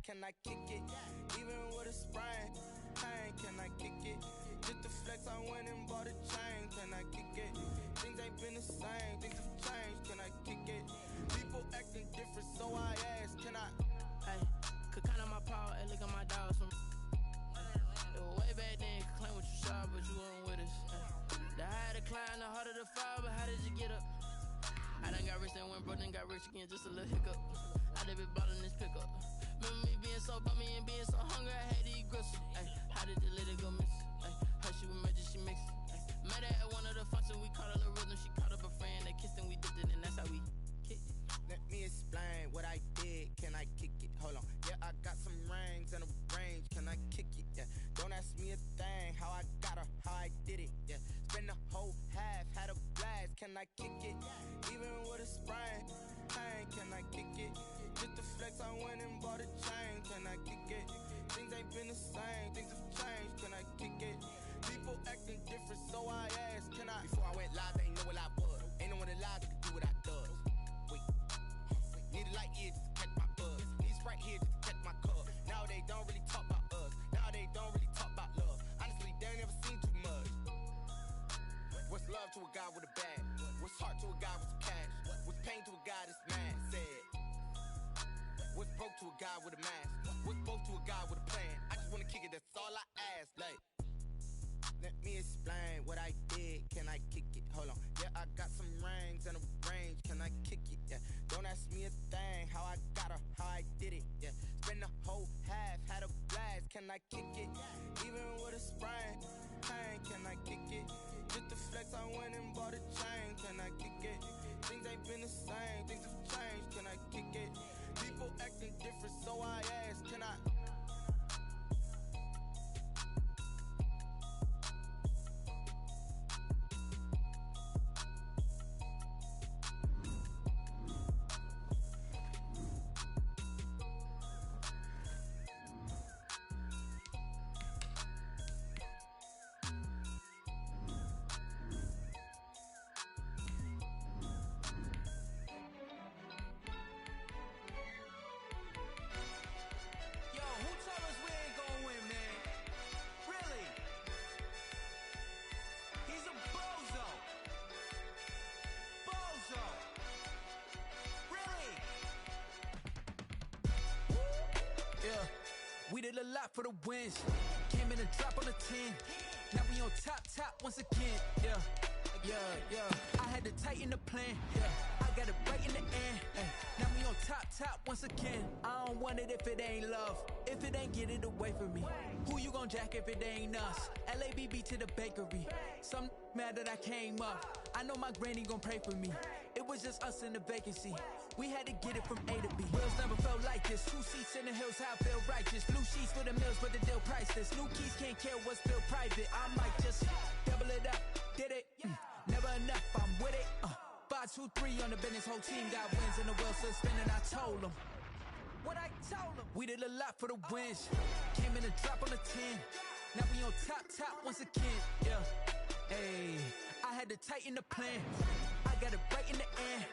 can I kick it? Even with a sprain, pain, can I kick it? Just the flex, I went and bought a chain, can I kick it? Things ain't been the same, things have changed, can I kick it? People acting different, so I ask, can I? Hey, could count on my power, and look at my dogs from way back then, could claim what you saw, but you weren't with us. The higher the climb, the harder the fall, but how did you get up? I done got rich, then went broke, then got rich again, just a little hiccup. I done been ballin' this pickup. Remember me being so bummy and being so hungry, I had to eat gristle. Ay, how did the lady go miss? Ay, how she was magic, she mixed. Met her at one of the functions, we caught a little rhythm, she caught up a friend, they kissed and we dipped it, and that's how we kicked it. Let me explain what I did, can I kick it? Hold on, yeah, I got some rings and a range, can I kick it? Yeah, don't ask me a thing, how I got her, how I did it, yeah. Spend the whole half, had a blast, can I kick it? Even with a sprain, pain, can I kick it? Just the flex, I went and bought a chain, can I kick it? Things ain't been the same, things have changed, can I kick it? People acting different, so I asked, can I? Before I went live, they ain't know what I was. Ain't no one alive that could do what I does. Wait, need a light here just to catch my buzz. Need Sprite here just to catch my cup. Now they don't really talk about us. Now they don't really talk about love. Honestly, they ain't never seen too much. What's love to a guy with a bag? What's heart to a guy with some cash? What's pain to a guy that's mad? Said. What's broke to a guy with a mask? What's both to a guy with a plan? I just wanna kick it, that's all I ask. Like, let me explain what I did, can I kick it? Hold on, yeah, I got some rings and a range, can I kick it? Yeah, don't ask me a thing, how I got her, how I did it? Yeah, spend the whole half, had a blast, can I kick it? Even with a sprain, pain, can I kick it? Just the flex, I went and bought a chain, can I kick it? Things ain't been the same, things have changed, can I kick it? People acting different, so I ask, can I? We did a lot for the wins. Came in and drop on the 10. Now we on top once again. Yeah. I had to tighten the plan. Yeah, I got it right in the end. Now we on top once again. I don't want it if it ain't love. If it ain't, get it away from me. Who you gon' jack if it ain't us? LABB to the bakery. Some mad that I came up. I know my granny gon' pray for me. It was just us in the vacancy. We had to get it from A to B. Wheels never felt like this. 2 seats in the hills, how I feel righteous. Blue sheets for the mills, but the deal priceless. New keys can't care what's still private. I might just double it up. Did it? Never enough, I'm with it. 5, 2, 3 on the business. Whole team got wins and the wheels still spinning. I told them what I told them. We did a lot for the wins. Came in and drop on the 10. Now we on top once again. Yeah. Hey, I had to tighten the plan. I got it right in the end.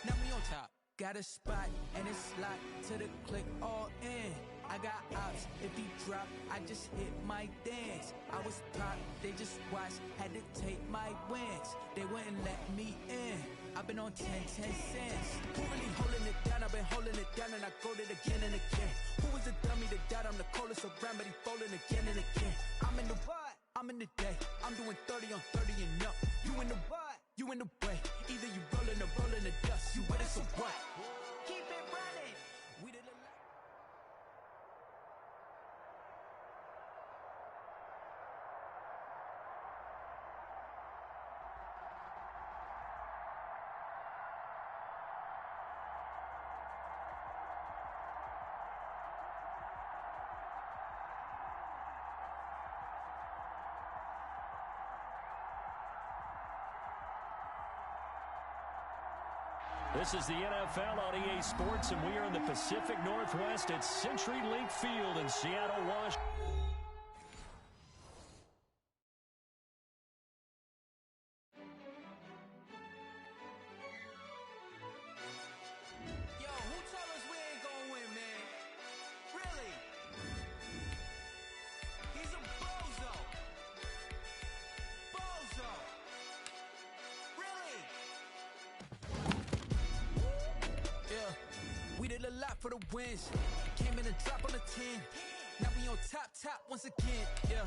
Now we on top. Got a spot and it's locked to the click all in. I got ops, if he drop, I just hit my dance. I was top, they just watched, had to take my wins. They wouldn't let me in. I've been on 10 cents. Who really holding it down? I've been holding it down and I go it again and again. Who was the dummy that died? I'm the coldest around, but he falling again and again. I'm in the what? I'm in the day. I'm doing 30 on 30 and up. You in the what? You in the way. Either you rolling or rolling the dust. You with it, so what? Keep it running. We did a lot. This is the NFL on EA Sports, and we are in the Pacific Northwest at CenturyLink Field in Seattle, Washington. Yo, who told us we ain't gonna win, man? Really? for the wins. Came in and drop on the 10. Now we on top once again. Yeah.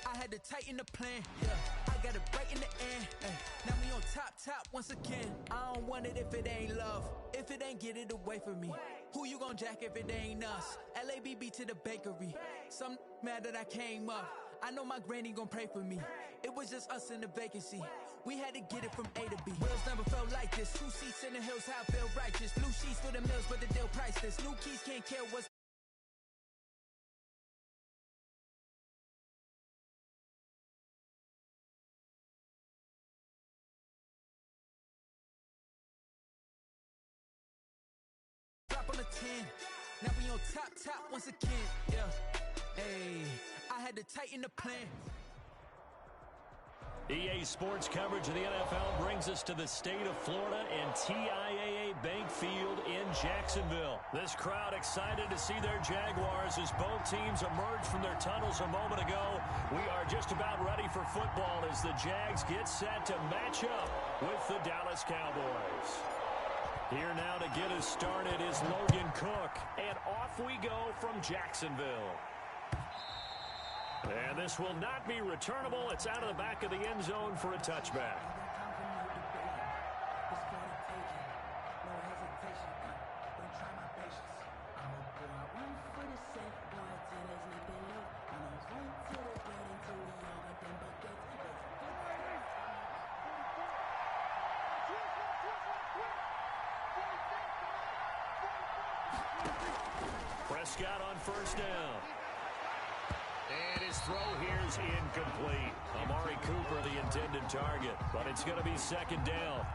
I had to tighten the plan. Yeah, I got it right in the end. Now we on top once again. I don't want it if it ain't love. If it ain't, get it away from me. Who you gon' jack if it ain't us? LABB to the bakery. Some mad that I came up. I know my granny gon' pray for me. It was just us in the vacancy. We had to get it from A to B. Wheels never felt like this. 2 seats in the hills, how I feel righteous. Blue sheets for the mills, but the deal priceless. New keys can't care what's on the 10. Now we on top once again. Yeah. Hey, I had to tighten the plan. EA Sports coverage of the NFL brings us to the state of Florida and TIAA Bank Field in Jacksonville. This crowd excited to see their Jaguars as both teams emerge from their tunnels a moment ago. We are just about ready for football as the Jags get set to match up with the Dallas Cowboys. Here now to get us started is Logan Cook, and off we go from Jacksonville. And this will not be returnable. It's out of the back of the end zone for a touchback. Prescott on first down. And his throw here is incomplete. Amari Cooper, the intended target, but it's going to be second down.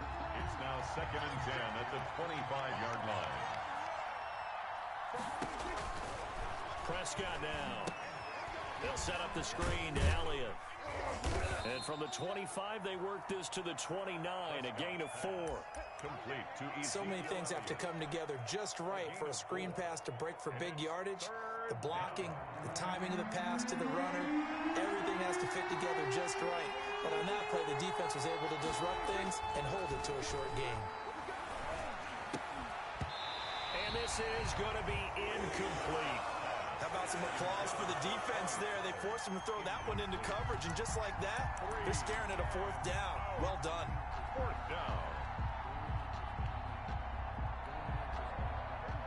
It's now 2nd and 10 at the 25-yard line. Prescott now. They'll set up the screen to Elliott. And from the 25, they work this to the 29, a gain of 4. Complete to Ezekiel. So many things have to come together just right for a screen pass to break for big yardage. The blocking, the timing of the pass to the runner, everything has to fit together just right. But on that play, the defense was able to disrupt things and hold it to a short game. And this is going to be incomplete. How about some applause for the defense there? They forced him to throw that one into coverage, and just like that, they're staring at a 4th down. Well done. 4th down.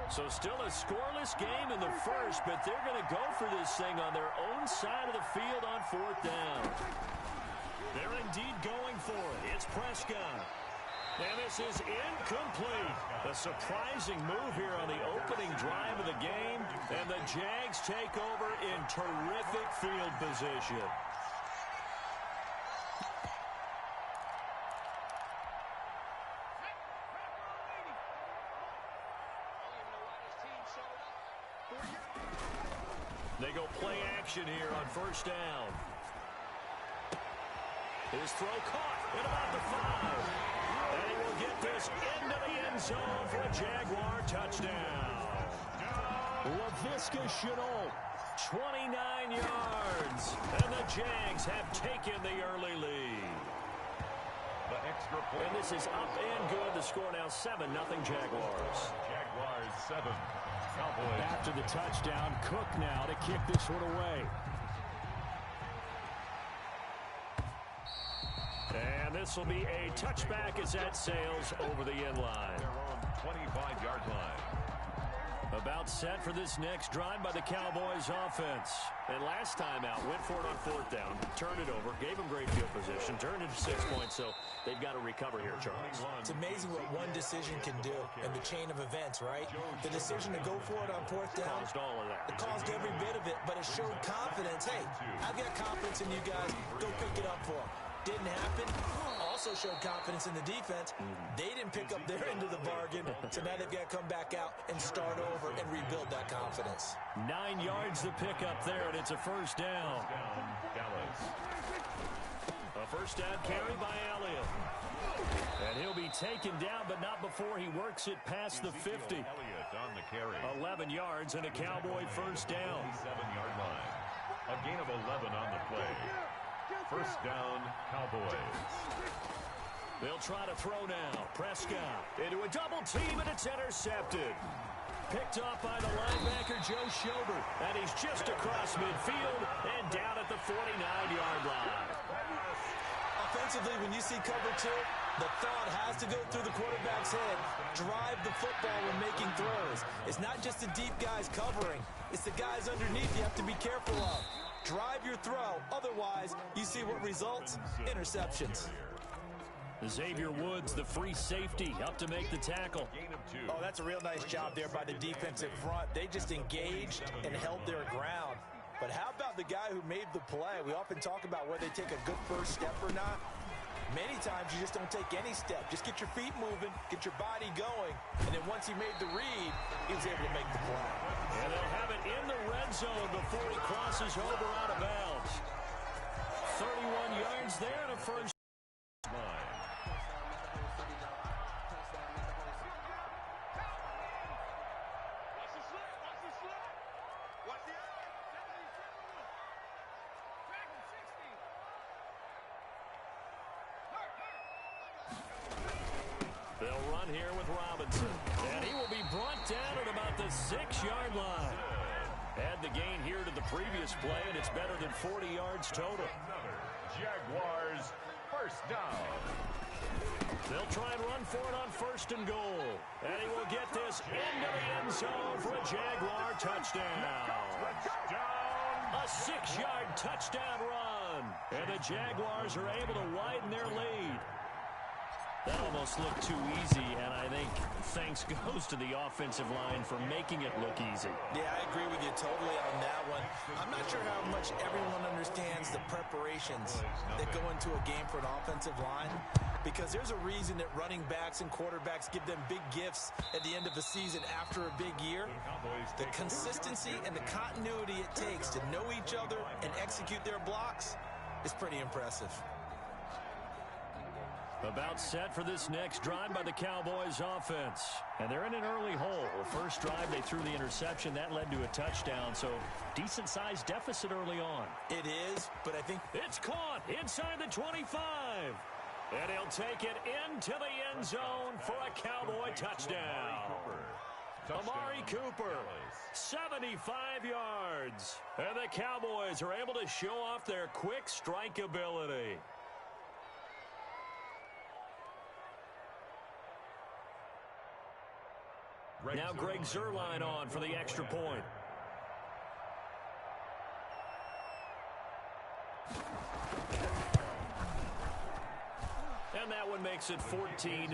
So still a scoreless game in the first, but they're going to go for this thing on their own side of the field on 4th down. They're indeed going for it. It's Prescott. And this is incomplete. A surprising move here on the opening drive of the game, and the Jags take over in terrific field position. They go play action here on first down. His throw caught at about the 5. And he will get this into the end zone for a Jaguar touchdown. Laviska Shenault, 29 yards. And the Jags have taken the early lead. The extra point. And this is up and good. The score now 7-0 Jaguars. Jaguars 7. Cowboys. After the touchdown, Cook now to kick this one away. And this will be a touchback as that sails over the end line. Their own 25-yard line. About set for this next drive by the Cowboys offense. And last time out, went for it on 4th down, turned it over, gave them great field position, turned it to 6 points, so they've got to recover here, Charles. It's amazing what one decision can do in the chain of events, right? The decision to go for it on 4th down, Caused all of that. it caused every bit of it, but it showed confidence. Hey, I've got confidence in you guys. Go pick it up for them. Didn't happen. Also showed confidence in the defense. They didn't pick up their end of the bargain, so now they've got to come back out and start over and rebuild that confidence. 9 yards to pick up there, and it's a first down. Dallas. A first down carry by Elliott. And he'll be taken down, but not before he works it past the 50. Elliott on the carry. 11 yards and a Cowboy first down. 7-yard line. A gain of 11 on the play. First down, Cowboys. They'll try to throw now. Prescott into a double team, and it's intercepted. Picked off by the linebacker, Joe Schobert. And he's just across midfield and down at the 49-yard line. Offensively, when you see cover two, the thought has to go through the quarterback's head. Drive the football when making throws. It's not just the deep guys covering. It's the guys underneath you have to be careful of. Drive your throw. Otherwise, you see what results? Interceptions. Xavier Woods, the free safety, up to make the tackle. Oh, that's a real nice job there by the defensive front. They just engaged and held their ground. But how about the guy who made the play? We often talk about whether they take a good first step or not. Many times you just don't take any step. Just get your feet moving, get your body going, and then once he made the read, he was able to make the play. And they'll have it in the red zone before he crosses over out of bounds. 31 yards there and a first. They'll run here with Robinson. And he will be brought down at about the 6-yard line. Add the gain here to the previous play, and it's better than 40 yards total. Jaguars first down. They'll try and run for it on first and goal. And he will get this into the end zone for a Jaguar touchdown. A 6-yard touchdown run. And the Jaguars are able to widen their lead. That almost looked too easy, and I think thanks goes to the offensive line for making it look easy. Yeah, I agree with you totally on that one. I'm not sure how much everyone understands the preparations that go into a game for an offensive line, because there's a reason that running backs and quarterbacks give them big gifts at the end of the season after a big year. The consistency and the continuity it takes to know each other and execute their blocks is pretty impressive. About set for this next drive by the Cowboys offense. And they're in an early hole. The first drive, they threw the interception. That led to a touchdown, so decent-sized deficit early on. It is, but I think it's caught inside the 25. And he'll take it into the end zone for a Cowboy touchdown. Amari Cooper, 75 yards. And the Cowboys are able to show off their quick strike ability. Now Greg Zuerlein on for the extra point. And that one makes it 14-7.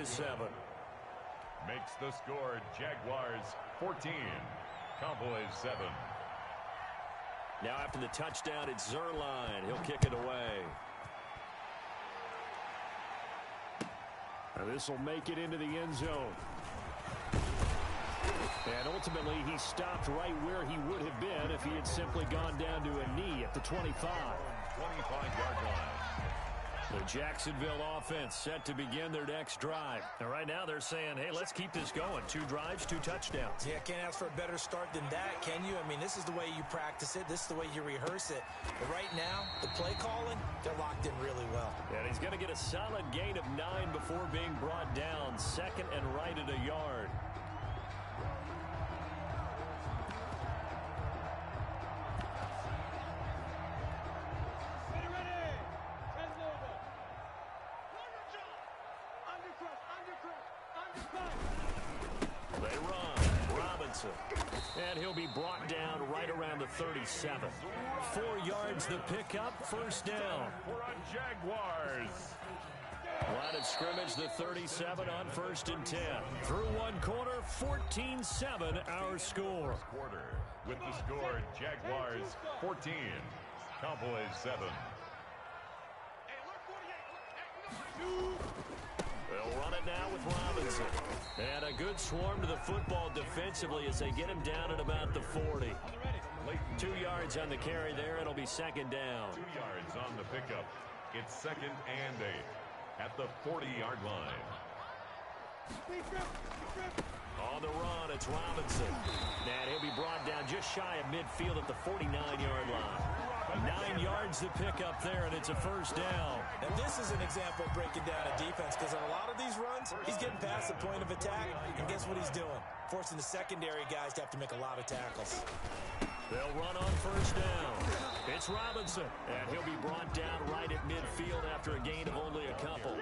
Makes the score Jaguars 14, Cowboys 7. Now after the touchdown, it's Zuerlein. He'll kick it away. Now this will make it into the end zone. And ultimately, he stopped right where he would have been if he had simply gone down to a knee at the 25. 25-yard line. The Jacksonville offense set to begin their next drive. And right now they're saying, hey, let's keep this going. 2 drives, 2 touchdowns. Yeah, can't ask for a better start than that, can you? I mean, this is the way you practice it. This is the way you rehearse it. But right now, the play calling, they're locked in really well. And he's going to get a solid gain of 9 before being brought down. Second and right at a yard. They run. Robinson. And he'll be brought down right around the 37. 4 yards the pickup, first down. For a Jaguars. Line of scrimmage, the 37 on first and 10. Through one quarter, 14-7 our score. Quarter with the score Jaguars 14, Cowboys 7. They'll run it now with Robinson. And a good swarm to the football defensively as they get him down at about the 40. 2 yards on the carry there. It'll be second down. 2 yards on the pickup. It's second and 8 at the 40-yard line. On the run, it's Robinson. And he'll be brought down just shy of midfield at the 49-yard line. 9 yards to pick up there, and it's a first down. And this is an example of breaking down a defense, because on a lot of these runs, he's getting past the point of attack, and guess what he's doing? Forcing the secondary guys to have to make a lot of tackles. They'll run on first down. It's Robinson, and he'll be brought down right at midfield after a gain of only a couple.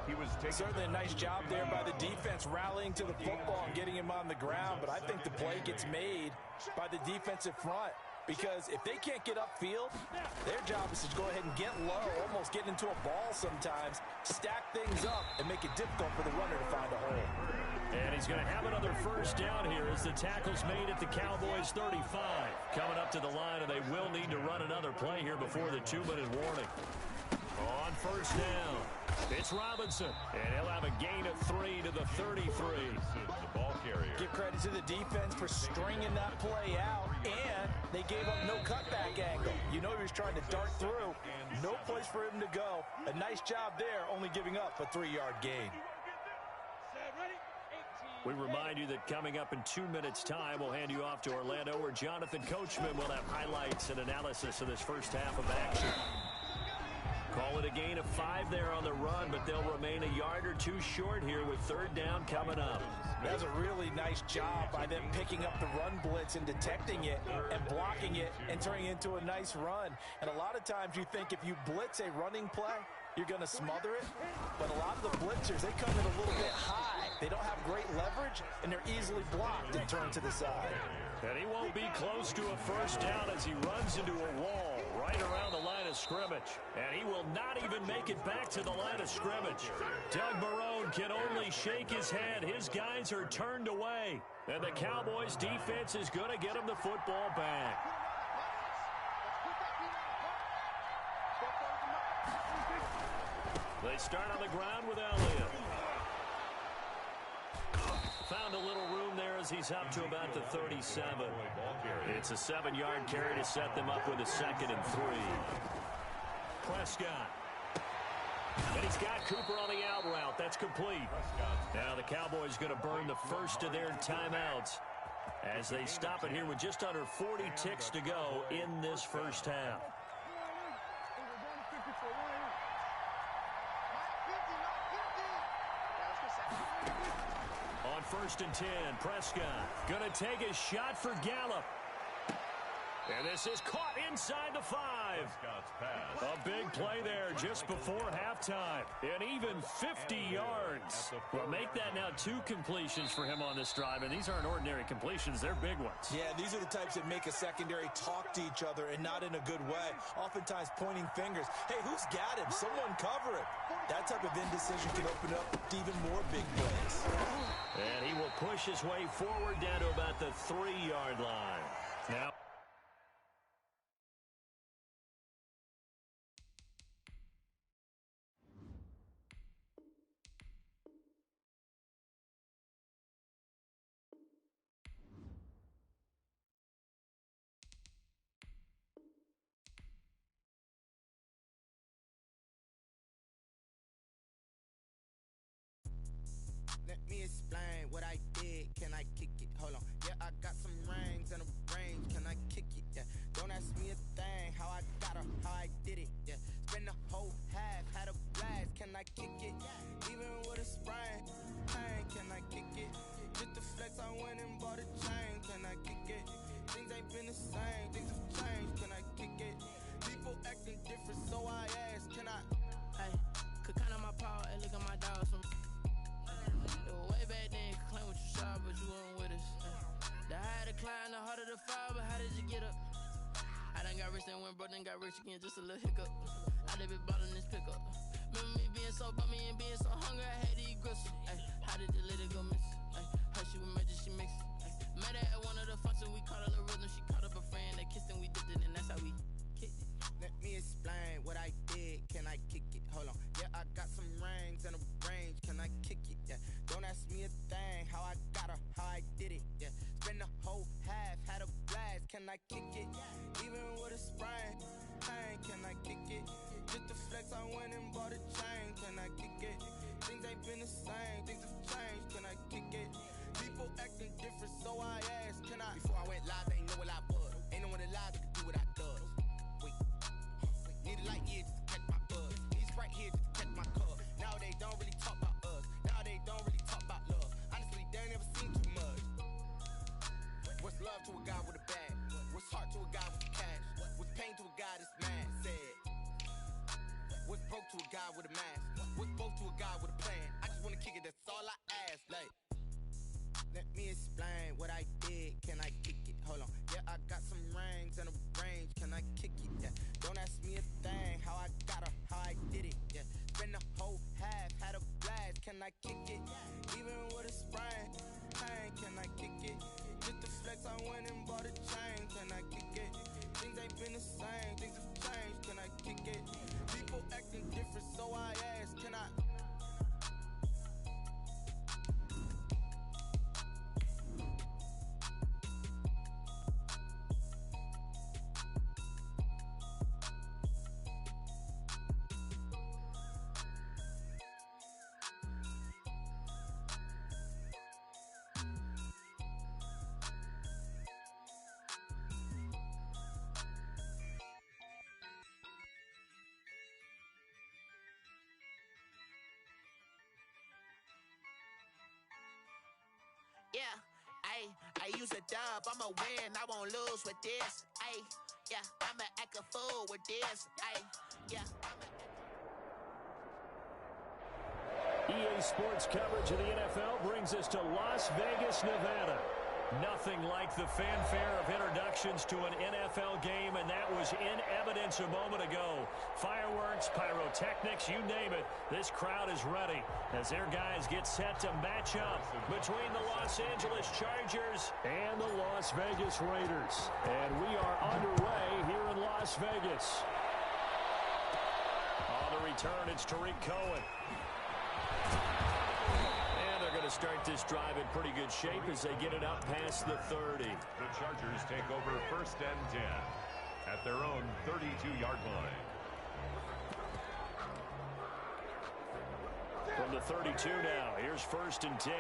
He was certainly a nice job there by the defense rallying to the football and getting him on the ground, but I think the play gets made by the defensive front. Because if they can't get upfield, their job is to go ahead and get low, almost get into a ball sometimes, stack things up, and make it difficult for the runner to find a hole. And he's going to have another first down here as the tackle's made at the Cowboys 35. Coming up to the line, and they will need to run another play here before the 2-minute warning. On first down, it's Robinson, and he'll have a gain of 3 to the 33. The ball carrier. Give credit to the defense for stringing that play out, and they gave up no cutback angle. You know he was trying to dart through. No place for him to go. A nice job there, only giving up a 3-yard gain. We remind you that coming up in 2 minutes' time, we'll hand you off to Orlando, where Jonathan Coachman will have highlights and analysis of this first half of action. Call it a gain of 5 there on the run, but they'll remain a yard or two short here with third down coming up. That's a really nice job by them picking up the run blitz and detecting it and blocking it and turning it into a nice run. And a lot of times you think if you blitz a running play, you're going to smother it. But a lot of the blitzers, they come in a little bit high. They don't have great leverage, and they're easily blocked and turned to the side. And he won't be close to a first down as he runs into a wall right around the line of scrimmage. And he will not even make it back to the line of scrimmage. Doug Marrone can only shake his head. His guys are turned away. And the Cowboys defense is going to get him the football back. They start on the ground with Elliott. Found a little room there as he's up to about the 37. It's a 7-yard carry to set them up with a 2nd and 3. Prescott. And he's got Cooper on the out route. That's complete. Now the Cowboys going to burn the first of their timeouts as they stop it here with just under 40 ticks to go in this first half. On 1st and 10, Prescott going to take a shot for Gallup. And this is caught inside the 5. A big play there just before halftime. And even 50 yards. Well, make that now 2 completions for him on this drive. And these aren't ordinary completions. They're big ones. Yeah, these are the types that make a secondary talk to each other and not in a good way. Oftentimes pointing fingers. Hey, who's got him? Someone cover him. That type of indecision can open up to even more big plays. And he will push his way forward down to about the 3-yard line. Now, let me explain what I did. Can I kick it? Hold on. Yeah, I got some rings and a range. Can I kick it? Yeah. Don't ask me a thing. How I got her, how I did it. Yeah. Spend the whole half, had a blast. Can I kick it? Even with a sprain, pain. Can I kick it? Just the flex, I went and bought a chain. Can I kick it? Things ain't been the same. Things have changed. Can I kick it? People acting different, so I asked. Can I? Hey, could count on my power and look at my dogs from. Way back then, claim what you saw, but you weren't with us. The higher the climb, the harder the fall, but how did you get up? I done got rich and went broke, then got rich again, just a little hiccup. I done been bought in this pickup. Remember me being so bummy and being so hungry, I had to eat gristle. How did the lady go miss? Her she was magic, she mixed. Met her at one of the functions, we caught a little rhythm, she caught up a friend, they kissed and we dipped it, and that's how we kicked it. Let me explain what I did. Can I kick it? Hold on. Yeah, I got some rings and a range. Can I kick it? Yeah. Don't ask me a thing. How I got her, how I did it. Yeah. Spend the whole half, had a blast. Can I kick it? Even with a sprain, pain. Can I kick it? Just the flex, I went and bought a chain. Can I kick it? Things ain't been the same. Things have changed. Can I kick it? People acting different, so I asked. talk to a guy with a bag? What's heart to a guy with cash? What's pain to a guy that's mad? Said. What's broke to a guy with a mask? What's broke to a guy with a plan? I just wanna kick it, that's all I ask. Like, let me explain what I did. Can I kick it? Hold on. Yeah, I got some rings and a range. Can I kick it? Yeah. Don't ask me a thing. How I got her, how I did it. Yeah. Spend the whole half, had a blast. Can I kick it? Even with a sprain, pain. Can I kick it? Just the flex, I went and bought a chain. Can I kick it? Things ain't been the same. Things have changed. Can I kick it? People acting different, so I ask. Can I? Yeah, I use a dub, I'ma win, I won't lose with this. Yeah, I'ma act a fool with this. Yeah. EA Sports coverage of the NFL brings us to Las Vegas, Nevada. Nothing like the fanfare of introductions to an NFL game, and that was in evidence a moment ago. Fireworks, pyrotechnics, you name it. This crowd is ready as their guys get set to match up between the Los Angeles Chargers and the Las Vegas Raiders. And we are underway here in Las Vegas. On the return, it's Tariq Cohen. Start this drive in pretty good shape as they get it up past the 30. The Chargers take over 1st and 10 at their own 32-yard line. From the 32 now, here's 1st and 10.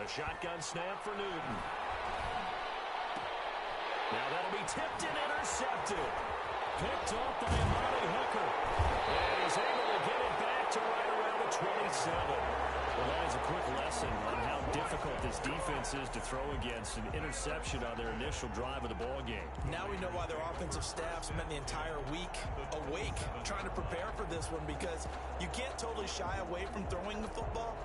A shotgun snap for Newton. Now that'll be tipped and intercepted. Picked off by Amari Hooker. And he's able to get it back to right around the 27. Well, that is a quick lesson on how difficult this defense is to throw against. An interception on their initial drive of the ball game. Now we know why their offensive staff spent the entire week awake trying to prepare for this one, because you can't totally shy away from throwing the football.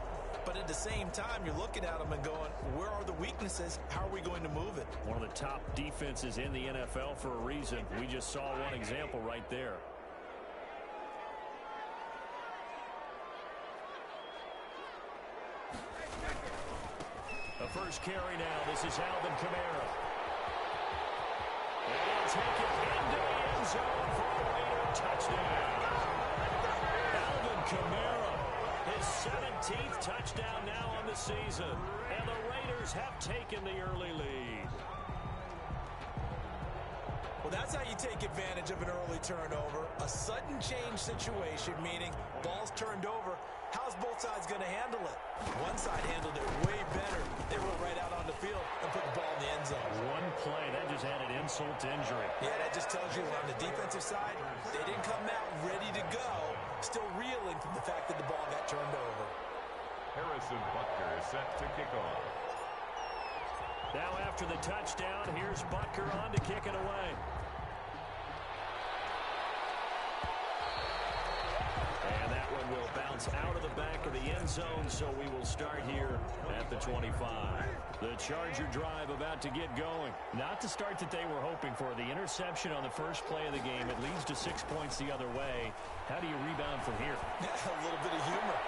But at the same time, you're looking at them and going, where are the weaknesses? How are we going to move it? One of the top defenses in the NFL for a reason. We just saw one example right there. The first carry now. This is Alvin Kamara. And he'll take it into the end zone for a Raider touchdown. Alvin Kamara, his 17th touchdown now on the season. And the Raiders have taken the early lead. Well, that's how you take advantage of an early turnover. A sudden change situation, meaning ball's turned over. How's both sides going to handle it? One side handled it way better. They rolled right out on the field and put the ball in the end zone. One play, that just added insult to injury. Yeah, that just tells you on the defensive side, they didn't come out ready to go, still reeling from the fact that the ball got turned over. Harrison Butker is set to kick off. Now after the touchdown, here's Butker on to kick it away. And that one will bounce out of the back of the end zone, so we will start here at the 25. The Charger drive about to get going. Not the start that they were hoping for. The interception on the first play of the game. It leads to 6 points the other way. How do you rebound from here? Yeah, a little bit of humor.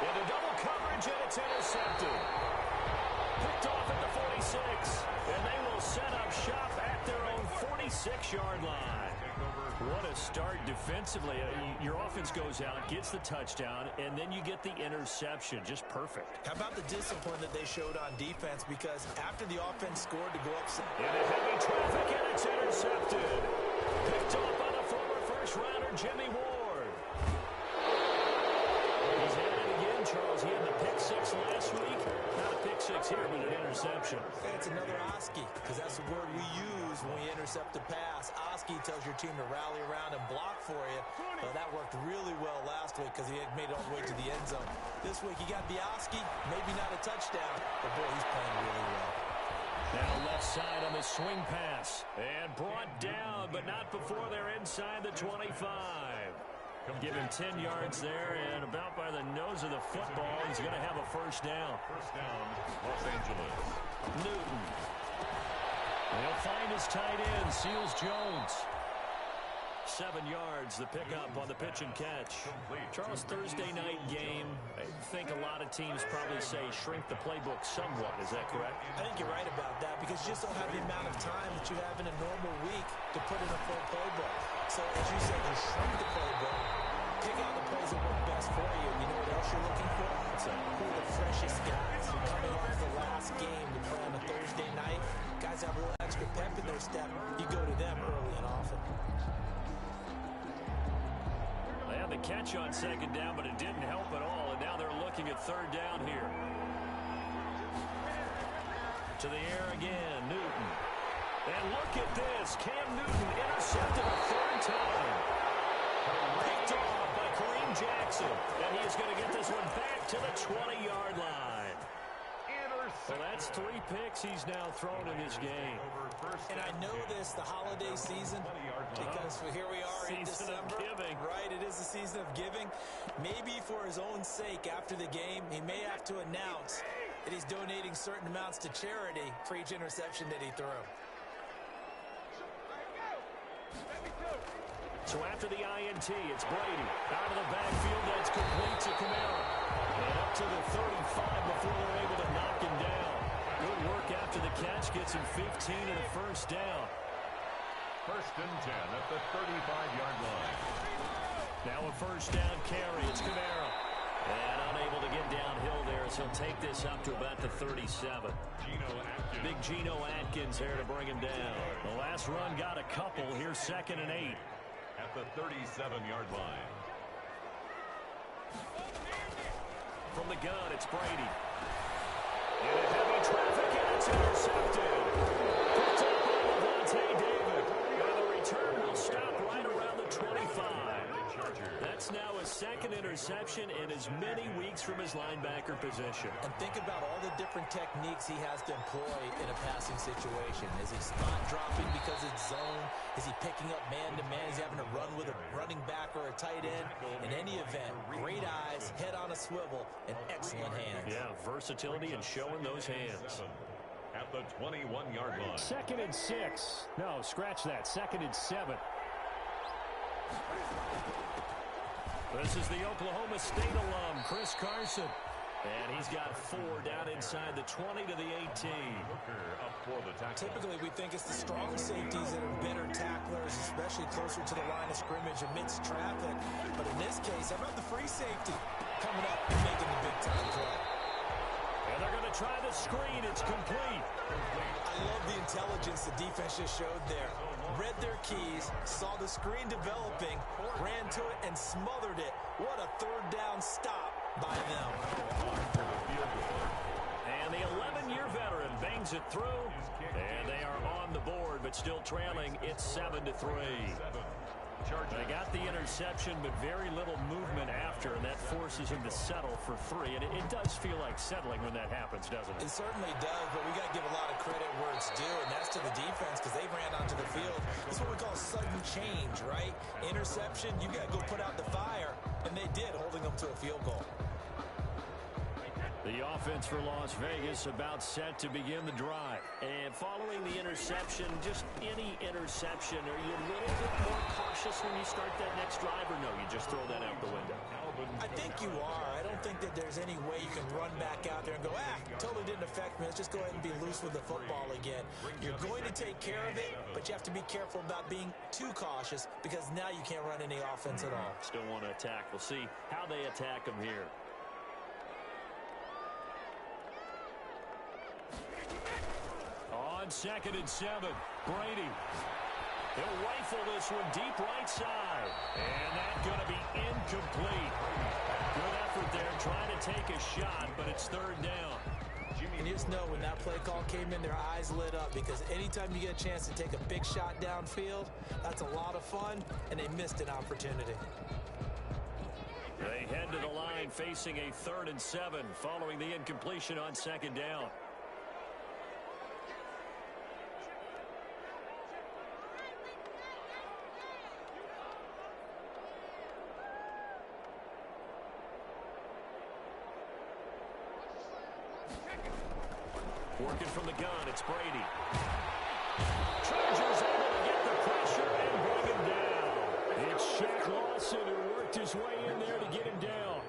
Into double coverage, and it's intercepted. Picked off at the 46. And they will set up shop at their own 46-yard line. What a start defensively. Your offense goes out, gets the touchdown, and then you get the interception. Just perfect. How about the discipline that they showed on defense? Because after the offense scored to go up... Into heavy traffic, and it's intercepted. Picked off by the former first-rounder, Jimmy Ward. He's had it again, Charles. He had the pick six last week. Not a pick six mistakes here, but an interception. It's another Oski, because that's the word we use when we intercept a pass. Oski tells your team to rally around and block for you. But that worked really well last week because he had made it all the way to the end zone. This week he got the Oski, maybe not a touchdown, but boy, he's playing really well. Now left side on the swing pass. And brought down, but not before they're inside the 25. Give him 10 yards there, and about by the nose of the football, he's going to have a first down. First down, Los Angeles. Newton. He'll find his tight end, Seals Jones. 7 yards, the pickup on the pitch and catch. Charles, Thursday night game, I think a lot of teams probably say shrink the playbook somewhat. Is that correct? I think you're right about that because you just don't have the amount of time that you have in a normal week to put in a full playbook. So as you said, you shrink the playbook, pick out the plays that work best for you. You know what else you're looking for? Who are the freshest guys coming off the last game to play on a Thursday night? Guys have a little extra pep in their step. You go to them early and often. They had the catch on second down, but it didn't help at all, and now they're looking at third down here. To the air again, Newton. And look at this, Cam Newton intercepted a third time. Picked off by Kareem Jackson, and he's going to get this one back to the 20-yard line. So that's 3 picks he's now thrown in this game. And I know this, the holiday season, because here we are in December. Right, it is the season of giving. Maybe for his own sake after the game, he may have to announce that he's donating certain amounts to charity for each interception that he threw. So after the INT, it's Brady. Out of the backfield, that's complete to Kamara. And up to the 35 before they're able to knock him down. Good work after the catch. Gets him 15 and a first down. First and 10 at the 35-yard line. Now a first down carry. It's Kamara. And unable to get downhill there as he'll take this up to about the 37. Big Geno Atkins there to bring him down. The last run got a couple. Here's 2nd and 8. At the 37-yard line. From the gun, it's Brady. Into heavy traffic, and it's intercepted. Picked up by Lavonte David. And the return will stop right around the 25. That's now his 2nd interception in as many weeks from his linebacker position. And think about all the different techniques he has to employ in a passing situation. Is he spot dropping because it's zone? Is he picking up man-to-man? Is he having to run with a running back or a tight end? In any event, great eyes, head on a swivel, and excellent hands. Yeah, versatility and showing those hands. At the 21-yard line. 2nd and 6. No, scratch that. 2nd and 7. This is the Oklahoma State alum, Chris Carson. And he's got 4 down inside the 20 to the 18. Typically, we think it's the strong safeties that are better tacklers, especially closer to the line of scrimmage amidst traffic. But in this case, how about the free safety coming up and making the big-time play? And they're going to try the screen. It's complete. I love the intelligence the defense just showed there. Read their keys, saw the screen developing, ran to it, and smothered it. What a third down stop by them. And the 11-year veteran bangs it through. And they are on the board, but still trailing. It's 7-3. They got the interception, but very little movement after, and that forces him to settle for 3. And it does feel like settling when that happens, doesn't it? It certainly does, but we got to give a lot of credit where it's due, and that's to the defense because they ran onto the field. This is what we call sudden change, right? Interception, you got to go put out the fire, and they did, holding them to a field goal. The offense for Las Vegas about set to begin the drive. And following the interception, just any interception, are you a little bit more cautious when you start that next drive, or no, you just throw that out the window? I think you are. I don't think that there's any way you can run back out there and go, totally didn't affect me. Let's just go ahead and be loose with the football again. You're going to take care of it, but you have to be careful about being too cautious because now you can't run any offense at all. Still want to attack. We'll see how they attack them here. On 2nd and 7, Brady. He'll rifle this one deep right side. And that's going to be incomplete. Good effort there trying to take a shot, but it's 3rd down. And you just know when that play call came in, their eyes lit up, because anytime you get a chance to take a big shot downfield, that's a lot of fun, and they missed an opportunity. They head to the line facing a 3rd and 7 following the incompletion on 2nd down. Working from the gun, it's Brady. Chargers able to get the pressure and bring him down. It's Shaq Lawson who worked his way in there to get him down.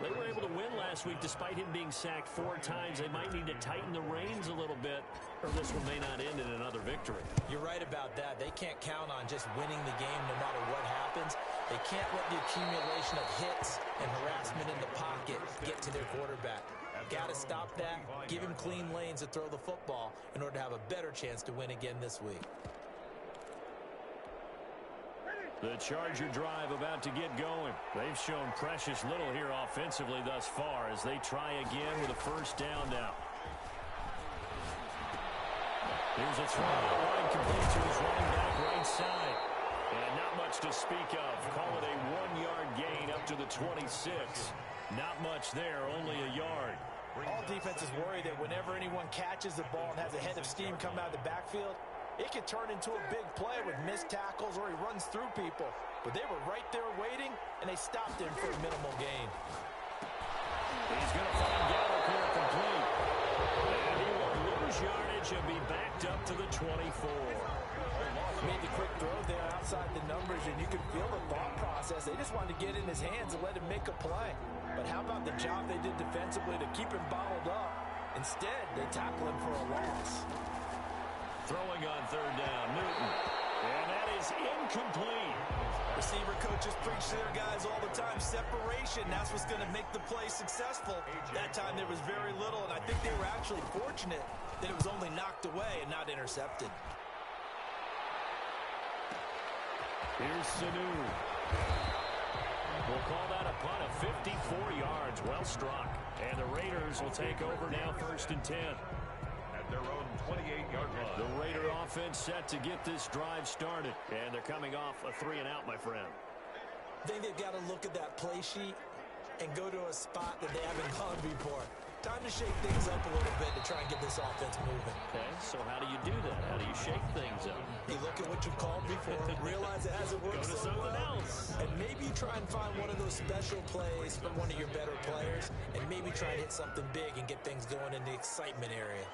They were able to win last week despite him being sacked 4 times. They might need to tighten the reins a little bit, or this one may not end in another victory. You're right about that. They can't count on just winning the game no matter what happens. They can't let the accumulation of hits and harassment in the pocket get to their quarterback. Got to stop that, give him clean lanes to throw the football in order to have a better chance to win again this week. The Charger drive about to get going. They've shown precious little here offensively thus far as they try again with a 1st down now. Here's a throw. Line complete to his running back right side. And not much to speak of. Call it a 1-yard gain up to the 26. Not much there, only a yard. All defenses worry that whenever anyone catches the ball and has a head of steam come out of the backfield, it can turn into a big play with missed tackles or he runs through people. But they were right there waiting, and they stopped him for a minimal gain. He's going to find Gallup here complete. And he will lose yardage and be backed up to the 24. Made the quick throw there outside the numbers, and you can feel the thought process. They just wanted to get in his hands and let him make a play. But how about the job they did defensively to keep him bottled up? Instead, they tackle him for a loss. Throwing on 3rd down, Newton. And that is incomplete. Receiver coaches preach to their guys all the time. Separation, that's what's going to make the play successful. That time there was very little, and I think they were actually fortunate that it was only knocked away and not intercepted. Here's Sanu. We'll call that a punt of 54 yards. Well struck. And the Raiders will take over now 1st and 10. At their own 28-yard line. The Raider offense set to get this drive started. And they're coming off a 3-and-out, my friend. I think they've got to look at that play sheet and go to a spot that they haven't gone before. Time to shake things up a little bit to try and get this offense moving. Okay, so how do you do that? How do you shake things up? You look at what you've called before, realize it hasn't worked so well, and maybe try and find one of those special plays from one of your better players, and maybe try and hit something big and get things going in the excitement area.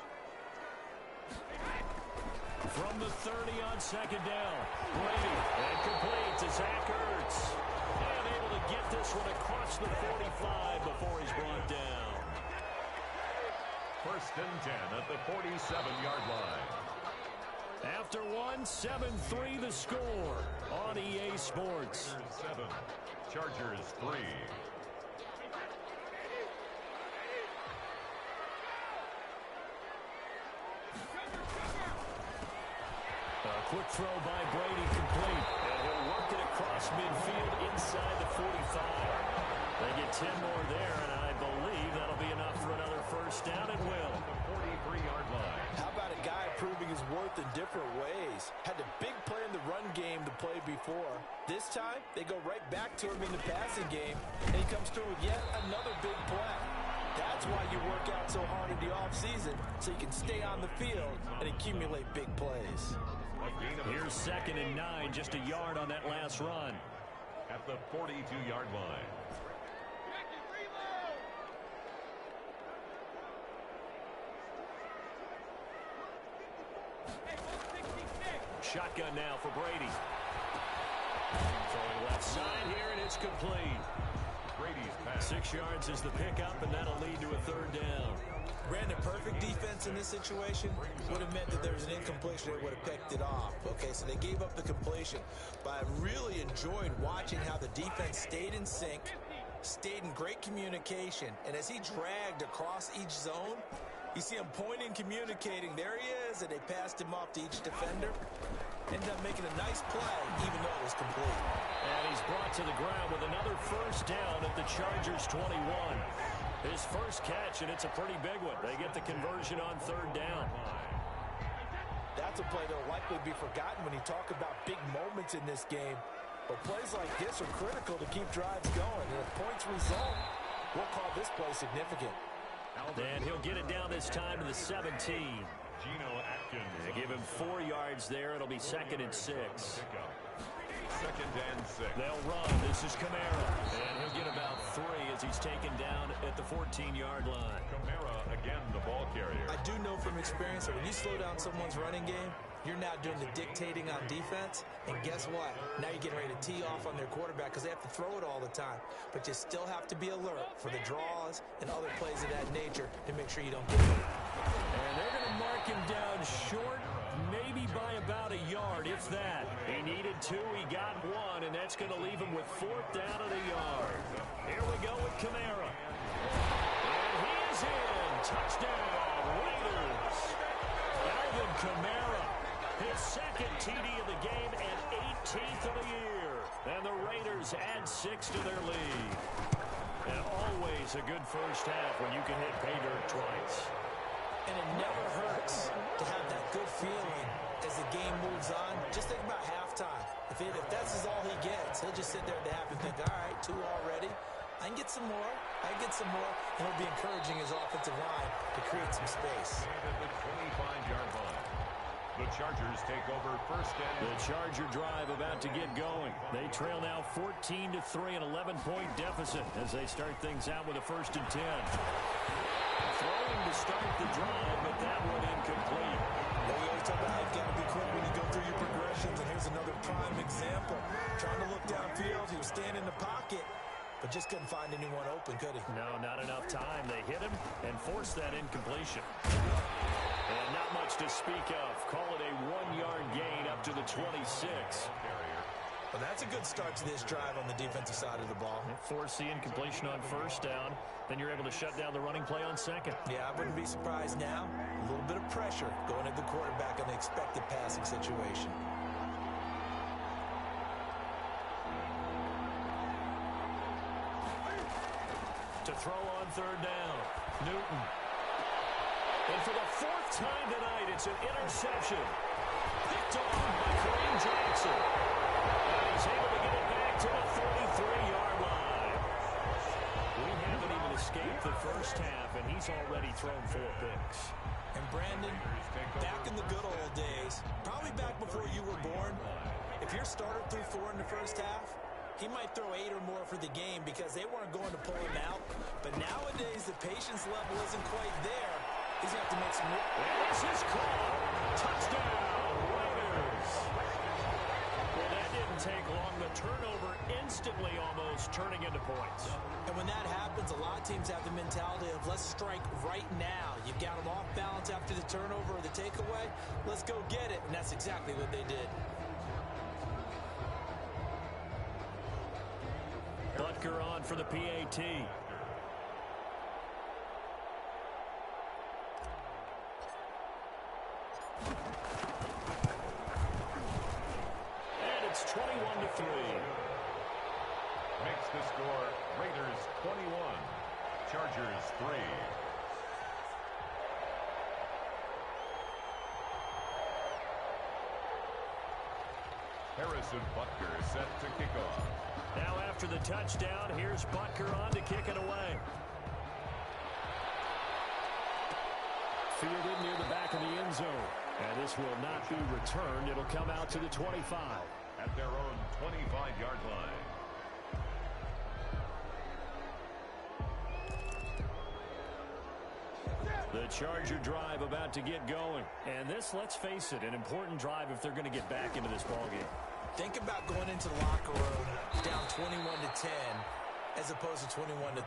From the 30 on 2nd down, Brady, and complete to Zach Ertz. And able to get this one across the 45 before he's brought down. 1st and 10 at the 47-yard line. After one, 7-3 the score on EA Sports. 7, Chargers 3. A quick throw by Brady complete. And he'll work it across midfield inside the 45. They get 10 more there, and I believe that'll be enough for another 1st down and will. The 43-yard line. How about a guy proving his worth in different ways? Had a big play in the run game to play before. This time, they go right back to him in the passing game, and he comes through with yet another big play. That's why you work out so hard in the offseason, so you can stay on the field and accumulate big plays. Here's 2nd and 9, just a yard on that last run. At the 42-yard line. Shotgun now for Brady. Throwing left side here, and it's complete. Brady's pass. 6 yards is the pickup, and that'll lead to a 3rd down. Brandon, perfect defense in this situation would have meant that there was an incompletion. They would have picked it off. Okay, so they gave up the completion. But I really enjoyed watching how the defense stayed in sync, stayed in great communication, and as he dragged across each zone, you see him pointing, communicating. There he is, and they passed him off to each defender. Ended up making a nice play, even though it was complete. And he's brought to the ground with another 1st down at the Chargers 21. His first catch, and it's a pretty big one. They get the conversion on third down. That's a play that will likely be forgotten when you talk about big moments in this game. But plays like this are critical to keep drives going. And if points result, we'll call this play significant. And he'll get it down this time to the 17. Geno Atkins. They give him 4 yards there. It'll be 2nd and 6. 2nd and 6. They'll run. This is Kamara. And he'll get about 3 as he's taken down at the 14-yard line. Kamara, again, the ball carrier. I do know from experience that when you slow down someone's running game, you're now doing the dictating on defense. And guess what? Now you're getting ready to tee off on their quarterback because they have to throw it all the time. But you still have to be alert for the draws and other plays of that nature to make sure you don't get hit. And they're going to mark him down short, maybe by about a yard, if that. He needed 2, he got 1, and that's going to leave him with 4th down at a yard. Here we go with Kamara. And he is in. Touchdown, Raiders. Alvin Kamara, his 2nd TD of the game and 18th of the year. And the Raiders add 6 to their lead. And always a good first half when you can hit pay dirt twice. And it never hurts to have that good feeling as the game moves on. Just think about halftime. If that's all he gets, he'll just sit there at the half and think, all right, 2 already. I can get some more. And he'll be encouraging his offensive line to create some space. At the 25-yard line. The Chargers take over 1st and... The Charger drive about to get going. They trail now 14-3, an 11-point deficit as they start things out with a 1st and 10. Throwing to start the drive, but that one incomplete. Well, we always talk about how you've got to be quick when you go through your progressions, and here's another prime example. Trying to look downfield, he was staying in the pocket, but just couldn't find anyone open, could he? No, not enough time. They hit him and forced that incompletion. And not much to speak of. Call it a 1-yard gain up to the 26. Well, that's a good start to this drive on the defensive side of the ball. Force the incompletion on 1st down. Then you're able to shut down the running play on 2nd. Yeah, I wouldn't be surprised now. A little bit of pressure going at the quarterback on the expected passing situation. To throw on 3rd down. Newton. And for the 4th time tonight, it's an interception. Picked off by Kareem Jackson. And he's able to get it back to the 33-yard line. We haven't even escaped the first half, and he's already thrown 4 picks. And Brandon, back in the good old days, probably back before you were born, if your starter threw 4 in the first half, he might throw 8 or more for the game because they weren't going to pull him out. But nowadays, the patience level isn't quite there. He's going to have to make some... This is called touchdown, Raiders. Well, that didn't take long. The turnover instantly almost turning into points. And when that happens, a lot of teams have the mentality of let's strike right now. You've got them off balance after the turnover or the takeaway. Let's go get it. And that's exactly what they did. Butker on for the PAT. And it's 21-3. Makes the score Raiders 21, Chargers 3. Harrison Butker set to kick off. Now after the touchdown, here's Butker on to kick it away. Fielded near the back of the end zone. And this will not be returned. It'll come out to the 25. At their own 25-yard line. The Charger drive about to get going. And this, let's face it, an important drive if they're going to get back into this ballgame. Think about going into the locker room down 21-10 as opposed to 21-3.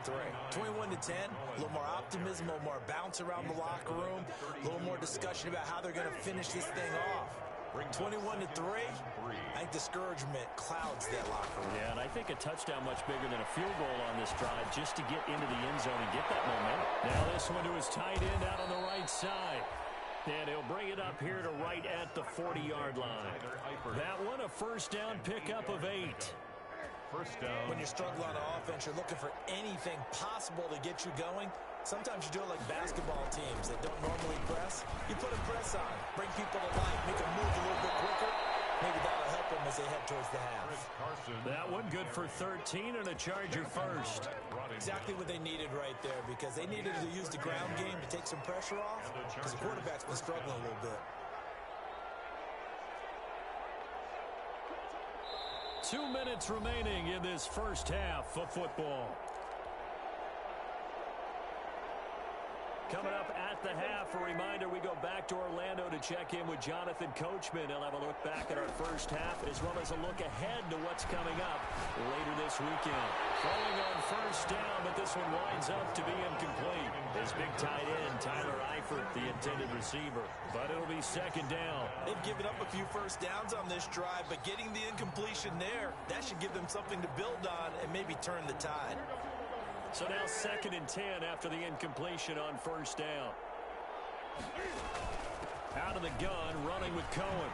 21-10, a little more optimism, a little more bounce around the locker room, a little more discussion about how they're going to finish this thing off. 21-3, I think discouragement clouds that locker room. Yeah, and I think a touchdown much bigger than a field goal on this drive just to get into the end zone and get that momentum. Now this one to his tight end out on the right side. And he'll bring it up here to right at the 40-yard line. That one a first down pickup of 8. First down. When you're struggling on offense, you're looking for anything possible to get you going. Sometimes you do it like basketball teams that don't normally press. You put a press on, bring people to life, make them move a little bit quicker. Maybe that'll help them as they head towards the half. That one good for 13 and a Charger first. Exactly what they needed right there, because they needed to use the ground game to take some pressure off, because the quarterback's been struggling a little bit. 2 minutes remaining in this first half of football. Coming up at the half, a reminder, we go back to Orlando to check in with Jonathan Coachman. He'll have a look back at our first half, as well as a look ahead to what's coming up later this weekend. Throwing on first down, but this one winds up to be incomplete. His big tight end, Tyler Eifert, the intended receiver. But it'll be second down. They've given up a few first downs on this drive, but getting the incompletion there, that should give them something to build on and maybe turn the tide. So now 2nd and 10 after the incompletion on first down. Out of the gun, running with Cohen.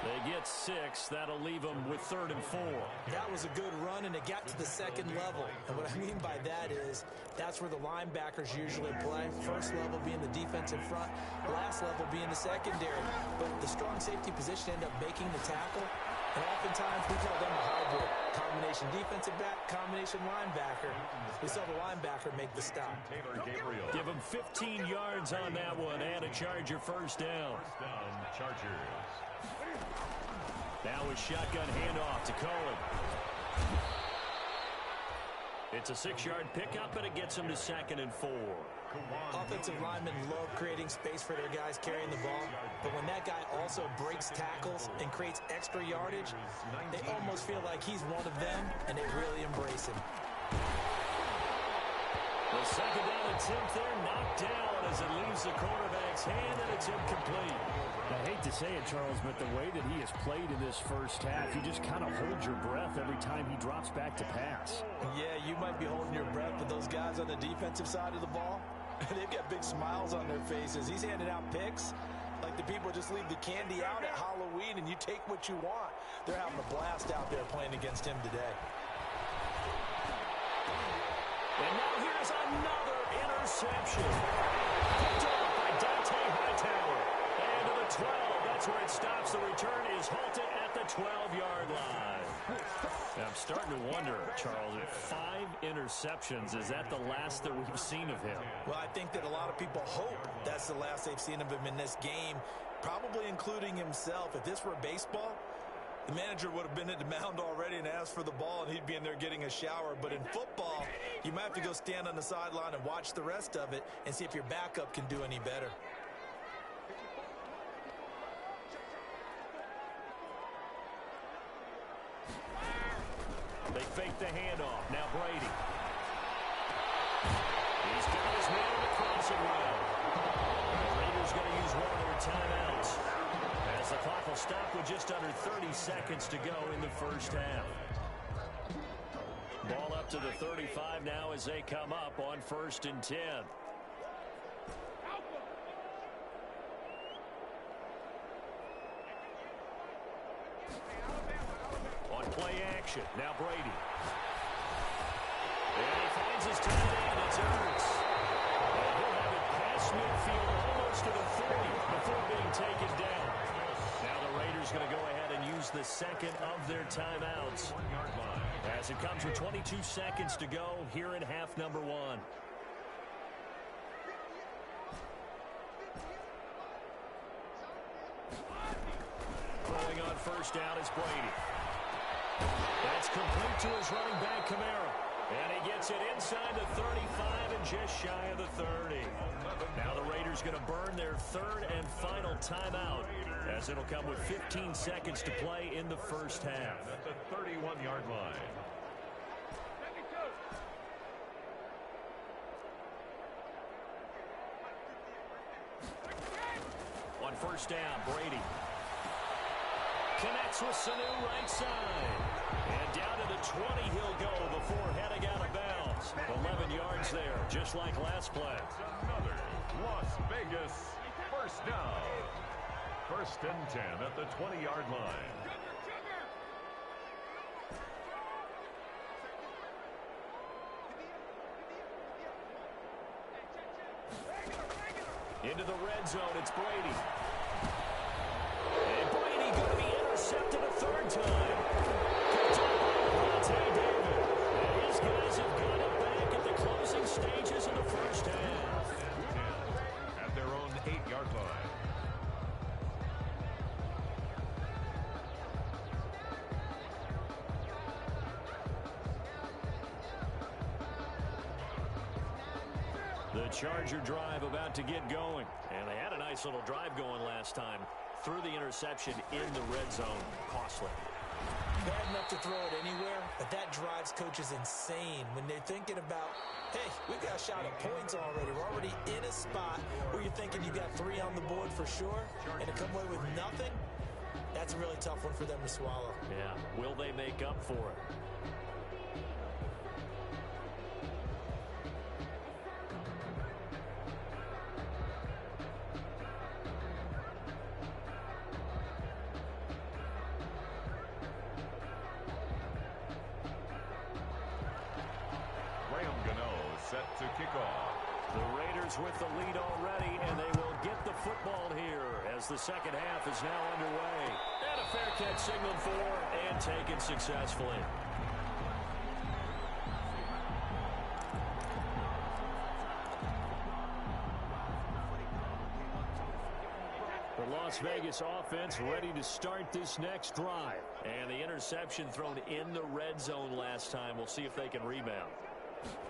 They get 6. That'll leave them with 3rd and 4. That was a good run, and it got to the second level. And what I mean by that is that's where the linebackers usually play. First level being the defensive front, last level being the secondary. But the strong safety position ended up making the tackle. And oftentimes we call them a hybrid. Combination defensive back, combination linebacker. We saw the linebacker make the stop. Give him 15 yards on that one and a Charger first down. First down, Chargers. Now a shotgun handoff to Cohen. It's a 6-yard pickup, and it gets him to 2nd and 4. Offensive linemen love creating space for their guys carrying the ball, but when that guy also breaks tackles and creates extra yardage, they almost feel like he's one of them, and they really embrace him. The second down attempt there knocked down as it leaves the quarterback's hand, and it's incomplete. I hate to say it, Charles, but the way that he has played in this first half, you just kind of hold your breath every time he drops back to pass. Yeah, you might be holding your breath, but those guys on the defensive side of the ball, they've got big smiles on their faces. He's handing out picks like the people just leave the candy out at Halloween and you take what you want. They're having a blast out there playing against him today. And now here's another interception. Picked off by Dante Hightower. And to the 12, that's where it stops. The return is halted at the 12-yard line. Now I'm starting to wonder, Charles, if 5 interceptions, is that the last that we've seen of him? Well, I think that a lot of people hope that's the last they've seen of him in this game, probably including himself. If this were baseball, the manager would have been at the mound already and asked for the ball, and he'd be in there getting a shower. But in football, you might have to go stand on the sideline and watch the rest of it and see if your backup can do any better. They fake the handoff. Now Brady. He's got his man on the crossing route. The Raiders going to use one of their timeouts, as the clock will stop with just under 30 seconds to go in the first half. Ball up to the 35 now as they come up on 1st and 10. On play action, now Brady. And he finds his tight end, it's Ertz. And he'll have it past midfield almost to the 30 before being taken down. Now the Raiders going to go ahead and use the second of their timeouts, as it comes with 22 seconds to go here in half number 1. Throwing on first down is Brady. That's complete to his running back, Kamara. And he gets it inside the 35 and just shy of the 30. Now the Raiders going to burn their 3rd and final timeout, as it'll come with 15 seconds to play in the first half. At the 31-yard line. On first down, Brady connects with Sanu right side. And down to the 20 he'll go before heading out of bounds. 11 yards there, just like last play. It's another Las Vegas first down. 1st and 10 at the 20-yard line. Into the red zone, it's Brady. And Brady going to be intercepted a third time. Picked up by Vontae David. And his guys have got it back at the closing stages of the first half. At their own 8-yard line. The Charger drive about to get going. And they had a nice little drive going last time. Threw the interception in the red zone. Costly. Bad enough to throw it anywhere, but that drives coaches insane when they're thinking about, hey, we've got a shot at points already. We're already in a spot where you're thinking you've got 3 on the board for sure, and to come away with nothing, that's a really tough one for them to swallow. Yeah, will they make up for it? Set to kick off. The Raiders with the lead already, and they will get the football here as the second half is now underway. And a fair catch signaled for and taken successfully. The Las Vegas offense ready to start this next drive. And the interception thrown in the red zone last time. We'll see if they can rebound.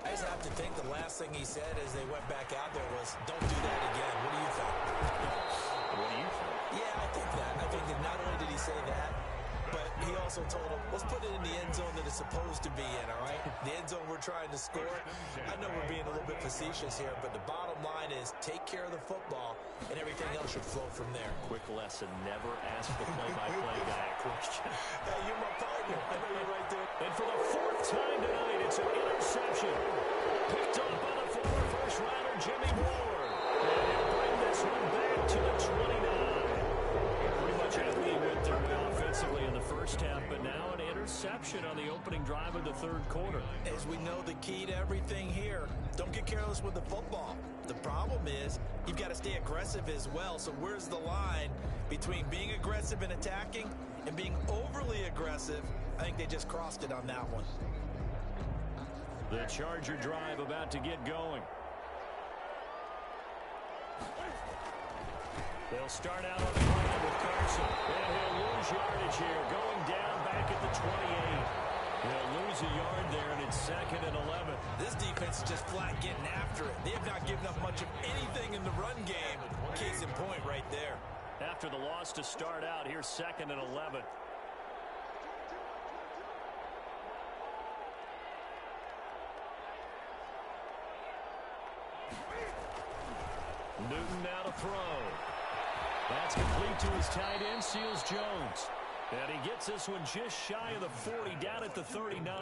I just have to think the last thing he said as they went back out there was, don't do that again. What do you think? What do you think? Yeah, I think that. I think that not only did he say that, but he also told him, let's put it in the end zone that it's supposed to be in, all right? The end zone we're trying to score. I know we're being a little bit facetious here, but the bottom line is take care of the football, and everything else should flow from there. Quick lesson, never ask the play-by-play guy a question. Hey, you're my partner. I know you're right there. And for the 4th time tonight, it's an interception. Picked up by the former first-rounder Jimmy Ward. And he'll bring this one back to the 29. Pretty much everything went their way offensively in the first half, but now an interception on the opening drive of the third quarter. As we know, the key to everything here, don't get careless with the football. The problem is you've got to stay aggressive as well. So where's the line between being aggressive and attacking and being overly aggressive? I think they just crossed it on that one. The Charger drive about to get going. They'll start out on the ground with Carson. And he'll lose yardage here, going down back at the 28. They'll lose a yard there, and it's 2nd and 11. This defense is just flat getting after it. They have not given up much of anything in the run game. Case in point right there. After the loss to start out, here's 2nd and 11. Newton now to throw. That's complete to his tight end, Seals Jones. And he gets this one just shy of the 40, down at the 39.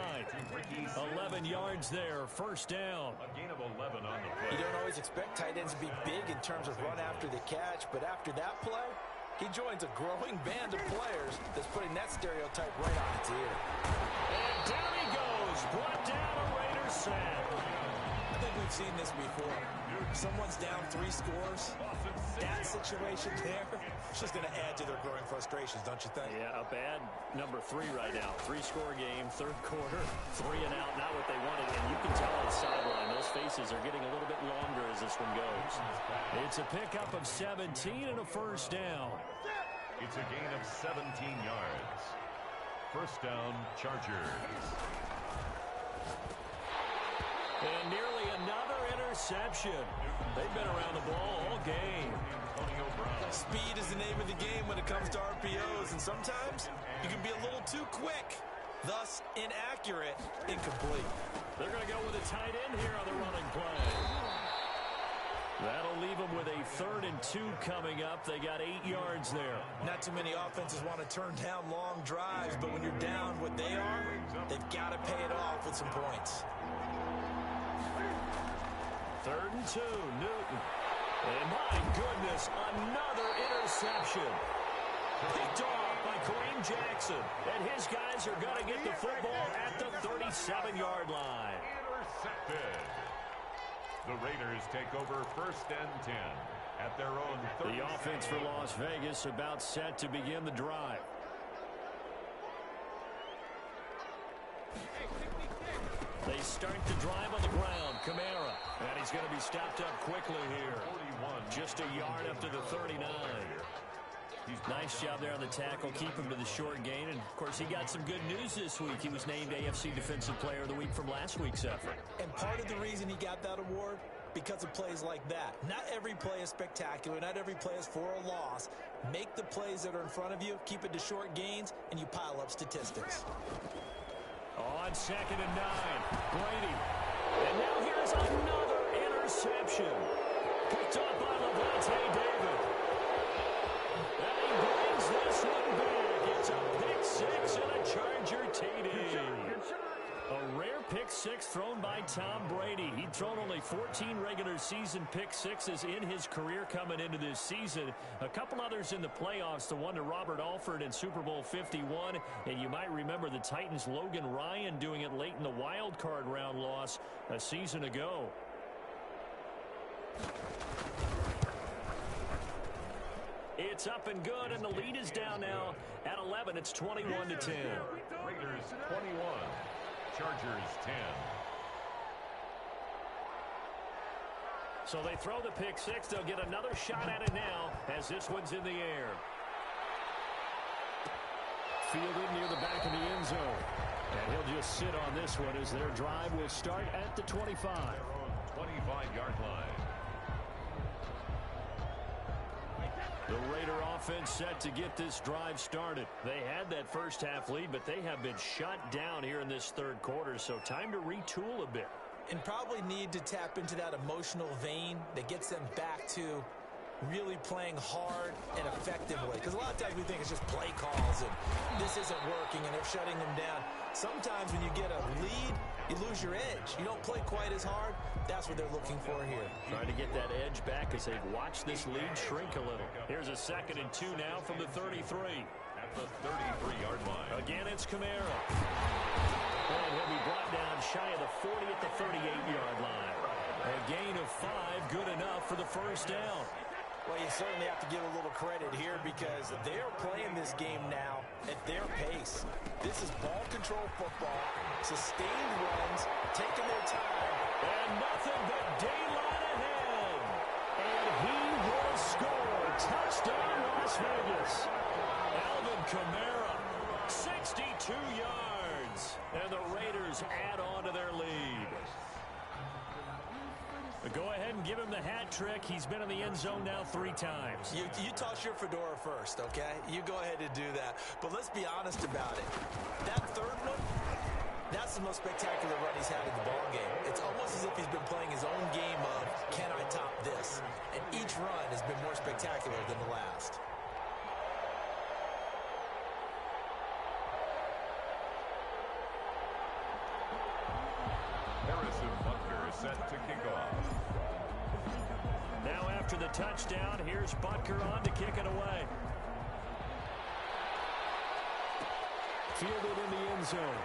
11 yards there, first down. A gain of 11 on the play. You don't always expect tight ends to be big in terms of run after the catch, but after that play, he joins a growing band of players that's putting that stereotype right on its ear. And down he goes, brought down a Raiders sack. I think we've seen this before. Someone's down 3 scores. That situation there, it's just going to add to their growing frustrations, don't you think? Yeah, a bad number 3 right now. 3-score game, third quarter, 3 and out, not what they wanted. And you can tell on the sideline, those faces are getting a little bit longer as this one goes. It's a pickup of 17 and a first down. It's a gain of 17 yards. First down, Chargers. And nearly another interception. They've been around the ball all game. Speed is the name of the game when it comes to RPOs, and sometimes you can be a little too quick, thus inaccurate, incomplete. They're going to go with a tight end here on the running play. That'll leave them with a 3rd and 2 coming up. They got 8 yards there. Not too many offenses want to turn down long drives, but when you're down what they are, they've got to pay it off with some points. 3rd and 2, Newton. And my goodness, another interception. Picked off by Kareem Jackson. And his guys are going to get the football at the 37-yard line. Intercepted. The Raiders take over 1st and 10 at their own 30. The offense for Las Vegas about set to begin the drive. They start the drive on the ground. Kamara. And he's going to be stopped up quickly here. 41. Just a yard up to the 39. Nice job there on the tackle. Keep him to the short gain. And, of course, he got some good news this week. He was named AFC Defensive Player of the Week from last week's effort. And part of the reason he got that award, because of plays like that. Not every play is spectacular. Not every play is for a loss. Make the plays that are in front of you, keep it to short gains, and you pile up statistics. On 2nd and 9, Brady. And now here's another interception. Picked up by Levante David. And he brings this one back. It's a pick 6 and a Charger TD. A rare pick 6 thrown by Tom Brady. He'd thrown only 14 regular season pick 6s in his career coming into this season. A couple others in the playoffs, the one to Robert Alford in Super Bowl 51. And you might remember the Titans' Logan Ryan doing it late in the wild card round loss a season ago. It's up and good, and the lead is down now at 11. It's 21-10. Raiders 21. Chargers 10. So they throw the pick 6. They'll get another shot at it now as this one's in the air. Fielded near the back of the end zone. And he'll just sit on this one as their drive will start at the 25. 25-yard line. The Raider offense set to get this drive started. They had that first half lead, but they have been shut down here in this third quarter, so time to retool a bit. And probably need to tap into that emotional vein that gets them back to really playing hard and effectively. Because a lot of times we think it's just play calls and this isn't working and they're shutting them down. Sometimes when you get a lead, you lose your edge. You don't play quite as hard. That's what they're looking for here. Trying to get that edge back as they've watched this lead shrink a little. Here's a 2nd and 2 now from the 33. At the 33-yard line. Again, it's Kamara. And he'll be brought down shy of the 40 at the 38-yard line. A gain of 5, good enough for the first down. Well, you certainly have to give a little credit here because they're playing this game now at their pace. This is ball control football, sustained runs, taking their time. And nothing but daylight ahead. And he will score. Touchdown, Las Vegas. Alvin Kamara, 62 yards. And the Raiders add on to their lead. Go ahead and give him the hat trick. He's been in the end zone now 3 times. You toss your fedora first, okay? You go ahead and do that. But let's be honest about it. That third one, that's the most spectacular run he's had in the ballgame. It's almost as if he's been playing his own game of, can I top this? And each run has been more spectacular than the last. Harrison Butker set to kick off. Now after the touchdown, here's Butker on to kick it away. Fielded in the end zone.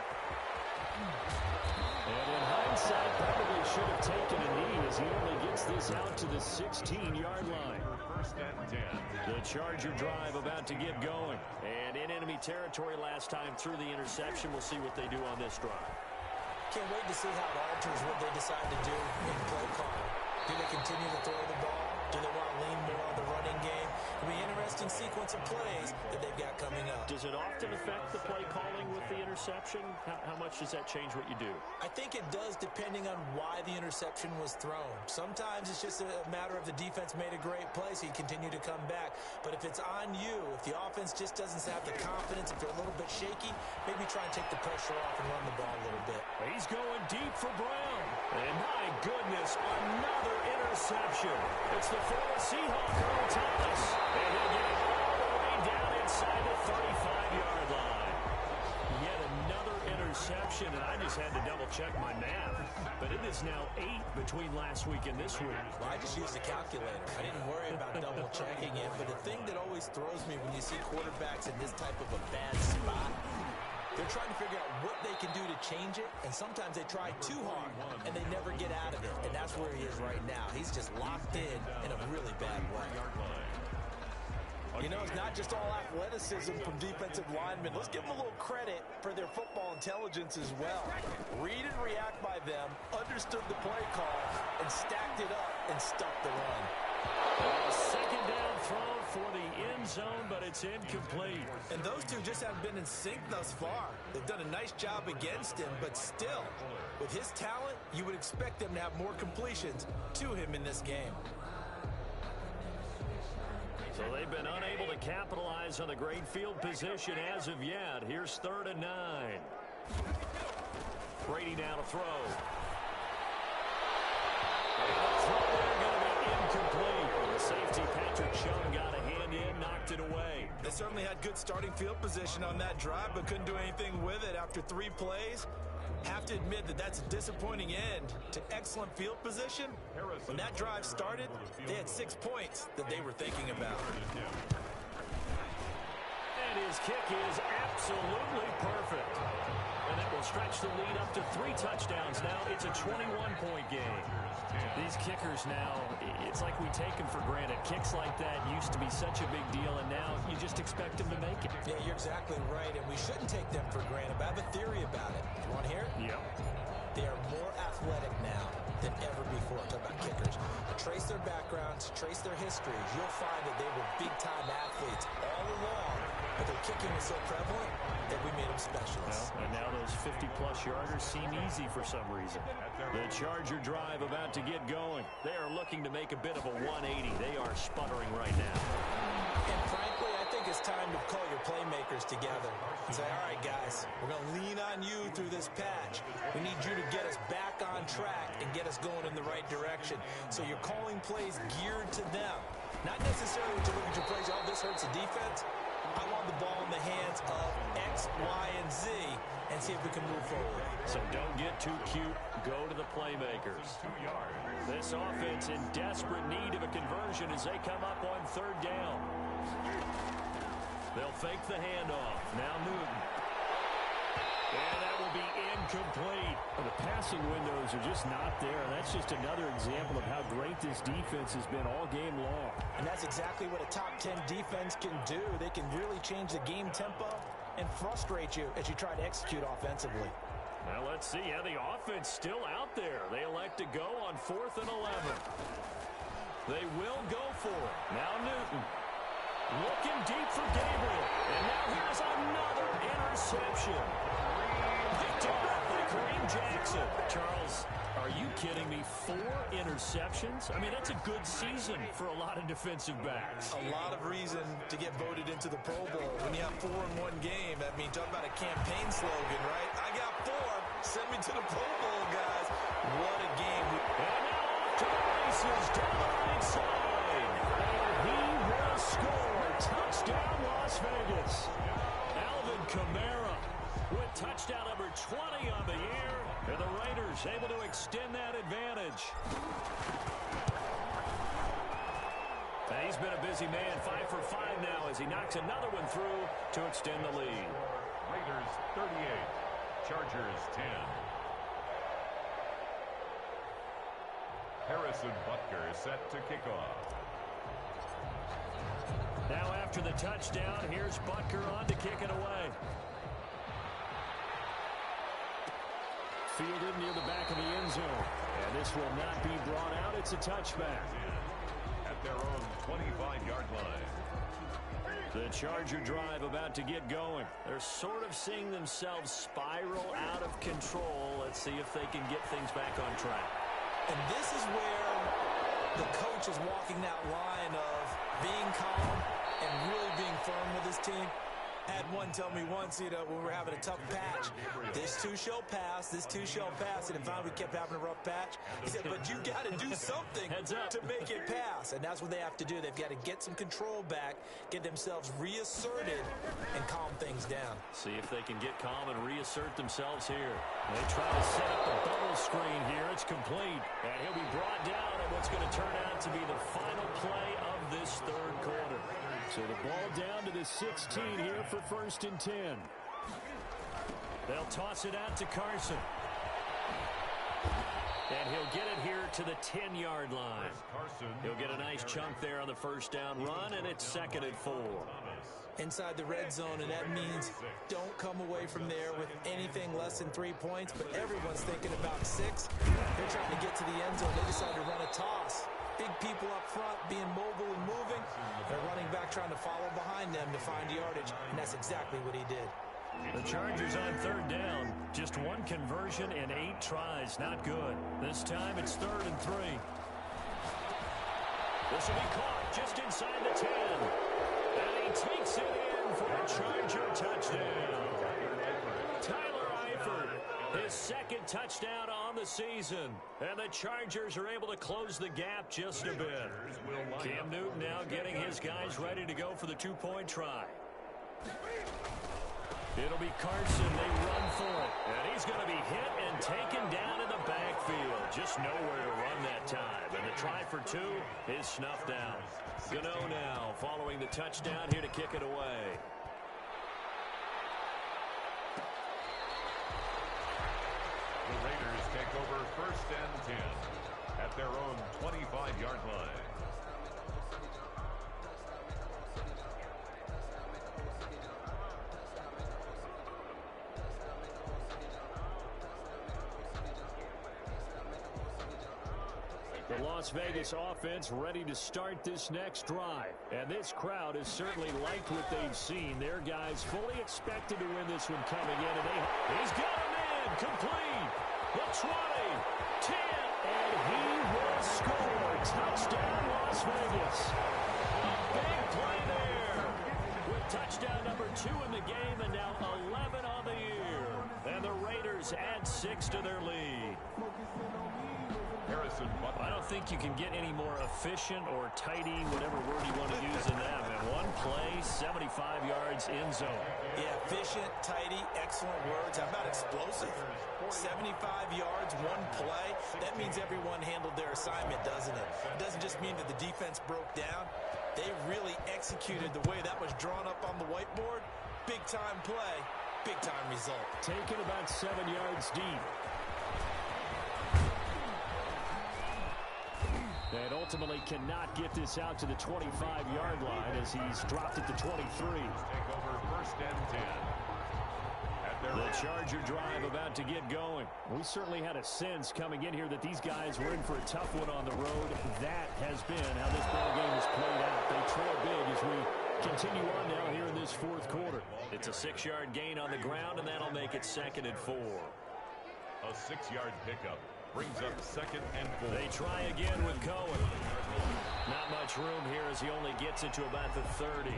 And in hindsight, probably should have taken a knee as he only gets this out to the 16-yard line. 1st and 10. The Charger drive about to get going. And in enemy territory last time through the interception. We'll see what they do on this drive. Can't wait to see how it alters what they decide to do in play call. Do they continue to throw the ball? Do they want to lean more on the running game? It'll be an interesting sequence of plays that they've got coming up. Does it often affect the play calling with the interception? How much does that change what you do? I think it does depending on why the interception was thrown. Sometimes it's just a matter of the defense made a great play, so you continue to come back. But if it's on you, if the offense just doesn't have the confidence, if they're a little bit shaky, maybe try and take the pressure off and run the ball a little bit. He's going deep for Brown. And my goodness, another interception. It's the former Seahawk, Earl Thomas. And he'll get it all the way down inside the 35-yard line. Yet another interception, and I just had to double-check my math. But it is now 8 between last week and this week. Well, I just used a calculator. I didn't worry about double-checking it. But the thing that always throws me when you see quarterbacks in this type of a bad spot, They're trying to figure out what they can do to change it, and sometimes they try too hard, and they never get out of it. And that's where he is right now. He's just locked in a really bad way. You know, it's not just all athleticism from defensive linemen. Let's give them a little credit for their football intelligence as well. Read and react by them, understood the play call, and stacked it up and stuffed the run. Second down throw for the end zone, but it's incomplete. And those two just haven't been in sync thus far. They've done a nice job against him, but still, with his talent, you would expect them to have more completions to him in this game. So they've been unable to capitalize on the great field position as of yet. Here's 3rd and 9. Brady now to throw. And the throw there going to be incomplete. The safety Patrick Chung got a hand in, knocked it away. They certainly had good starting field position on that drive, but couldn't do anything with it after 3 plays. Have to admit that that's a disappointing end to excellent field position. When that drive started, they had 6 points that they were thinking about. And his kick is absolutely perfect. And that will stretch the lead up to 3 touchdowns. Now it's a 21-point game. These kickers now, it's like we take them for granted. Kicks like that used to be such a big deal, and now you just expect them to make it. Yeah, you're exactly right, and we shouldn't take them for granted. But I have a theory about it. You want to hear it? Yep. They are more athletic now than ever before. Talk about kickers. Trace their backgrounds, trace their histories. You'll find that they were big-time athletes all along, but their kicking is so prevalent that we made them specialists. Well, and now those 50-plus yarders seem easy for some reason. The Charger drive about to get going. They are looking to make a bit of a 180. They are sputtering right now. And frankly, I think it's time to call your playmakers together and say, all right, guys, we're going to lean on you through this patch. We need you to get us back on track and get us going in the right direction. So you're calling plays geared to them. Not necessarily to look at your plays, oh, this hurts the defense. I want the ball in the hands of X, Y, and Z and see if we can move forward. So don't get too cute. Go to the playmakers. This offense in desperate need of a conversion as they come up on 3rd down. They'll fake the handoff. Now Newton. And that will be incomplete. Well, the passing windows are just not there. And that's just another example of how great this defense has been all game long. And that's exactly what a top 10 defense can do. They can really change the game tempo and frustrate you as you try to execute offensively. Now let's see. Yeah, the offense still out there. They elect to go on 4th and 11. They will go for it. Now Newton. Looking deep for Gabriel. And now here's another interception. Picked off by Kareem Jackson. Charles, are you kidding me? 4 interceptions? I mean, that's a good season for a lot of defensive backs. A lot of reason to get voted into the Pro Bowl. When you have 4 in one game, I mean, talk about a campaign slogan, right? I got 4. Send me to the Pro Bowl, guys. What a game. And now off to the races down the right side. And he will score. Touchdown, Las Vegas. Alvin Kamara with touchdown number 20 on the year. And the Raiders able to extend that advantage. And he's been a busy man. 5 for 5 now as he knocks another one through to extend the lead. Raiders 38, Chargers 10. Harrison Butker is set to kick off. Now after the touchdown, here's Butker on to kick it away. Fielded near the back of the end zone. And this will not be brought out. It's a touchback. At their own 25-yard line. The Charger drive about to get going. They're sort of seeing themselves spiral out of control. Let's see if they can get things back on track. And this is where the coach is walking that line of being calm and really being firm with his team. Had one tell me once, you know, when we were having a tough patch, this too shall pass, this too shall pass. And if we kept having a rough patch, he said, but you got to do something to make it pass. And that's what they have to do. They've got to get some control back, get themselves reasserted, and calm things down. See if they can get calm and reassert themselves here. They try to set up the bubble screen here. It's complete. And he'll be brought down at what's going to turn out to be the final play of this 3rd quarter. So the ball down to the 16 here for 1st and 10. They'll toss it out to Carson. And he'll get it here to the 10-yard line. He'll get a nice chunk there on the first down run, and it's 2nd and 4. Inside the red zone, and that means don't come away from there with anything less than 3 points, but everyone's thinking about 6. They're trying to get to the end zone. They decide to run a toss. Big people up front being mobile and moving. They're running back trying to follow behind them to find yardage, and that's exactly what he did. The Chargers on 3rd down. Just 1 conversion and 8 tries. Not good. This time it's 3rd and 3. This will be caught just inside the 10. And he takes it in for a Charger touchdown. Tyler Eifert, his 2nd touchdown on the season. And the Chargers are able to close the gap just a bit. Cam Newton now getting his guys ready to go for the 2-point try. It'll be Carson. They run for it. And he's going to be hit and taken down in the backfield. Just nowhere to run that time. And the try for 2 is snuffed out. Gano now following the touchdown here to kick it away. The Raiders take over 1st and 10 at their own 25-yard line. The Las Vegas offense ready to start this next drive. And this crowd has certainly liked what they've seen. Their guys fully expected to win this one coming in. And he's got him in. Complete. The 20. 10. And he will score. Touchdown, Las Vegas. A big play there. With touchdown number 2 in the game and now 11 on the year. And the Raiders add 6 to their lead. I don't think you can get any more efficient or tidy, whatever word you want to use in that. And 1 play, 75 yards in zone. Yeah, efficient, tidy, excellent words. How about explosive? 75 yards, 1 play. That means everyone handled their assignment, doesn't it? It doesn't just mean that the defense broke down. They really executed the way that was drawn up on the whiteboard. Big-time play, big-time result. Taken about 7 yards deep. And ultimately cannot get this out to the 25-yard line as he's dropped it to 23. Take over 1st and 10. The Charger drive about to get going. We certainly had a sense coming in here that these guys were in for a tough one on the road. That has been how this ball game has played out. They trail big as we continue on now here in this 4th quarter. It's a 6-yard gain on the ground, and that'll make it 2nd and 4. A 6-yard pickup brings up 2nd and 4. They try again with Cohen. Not much room here as he only gets it to about the 30.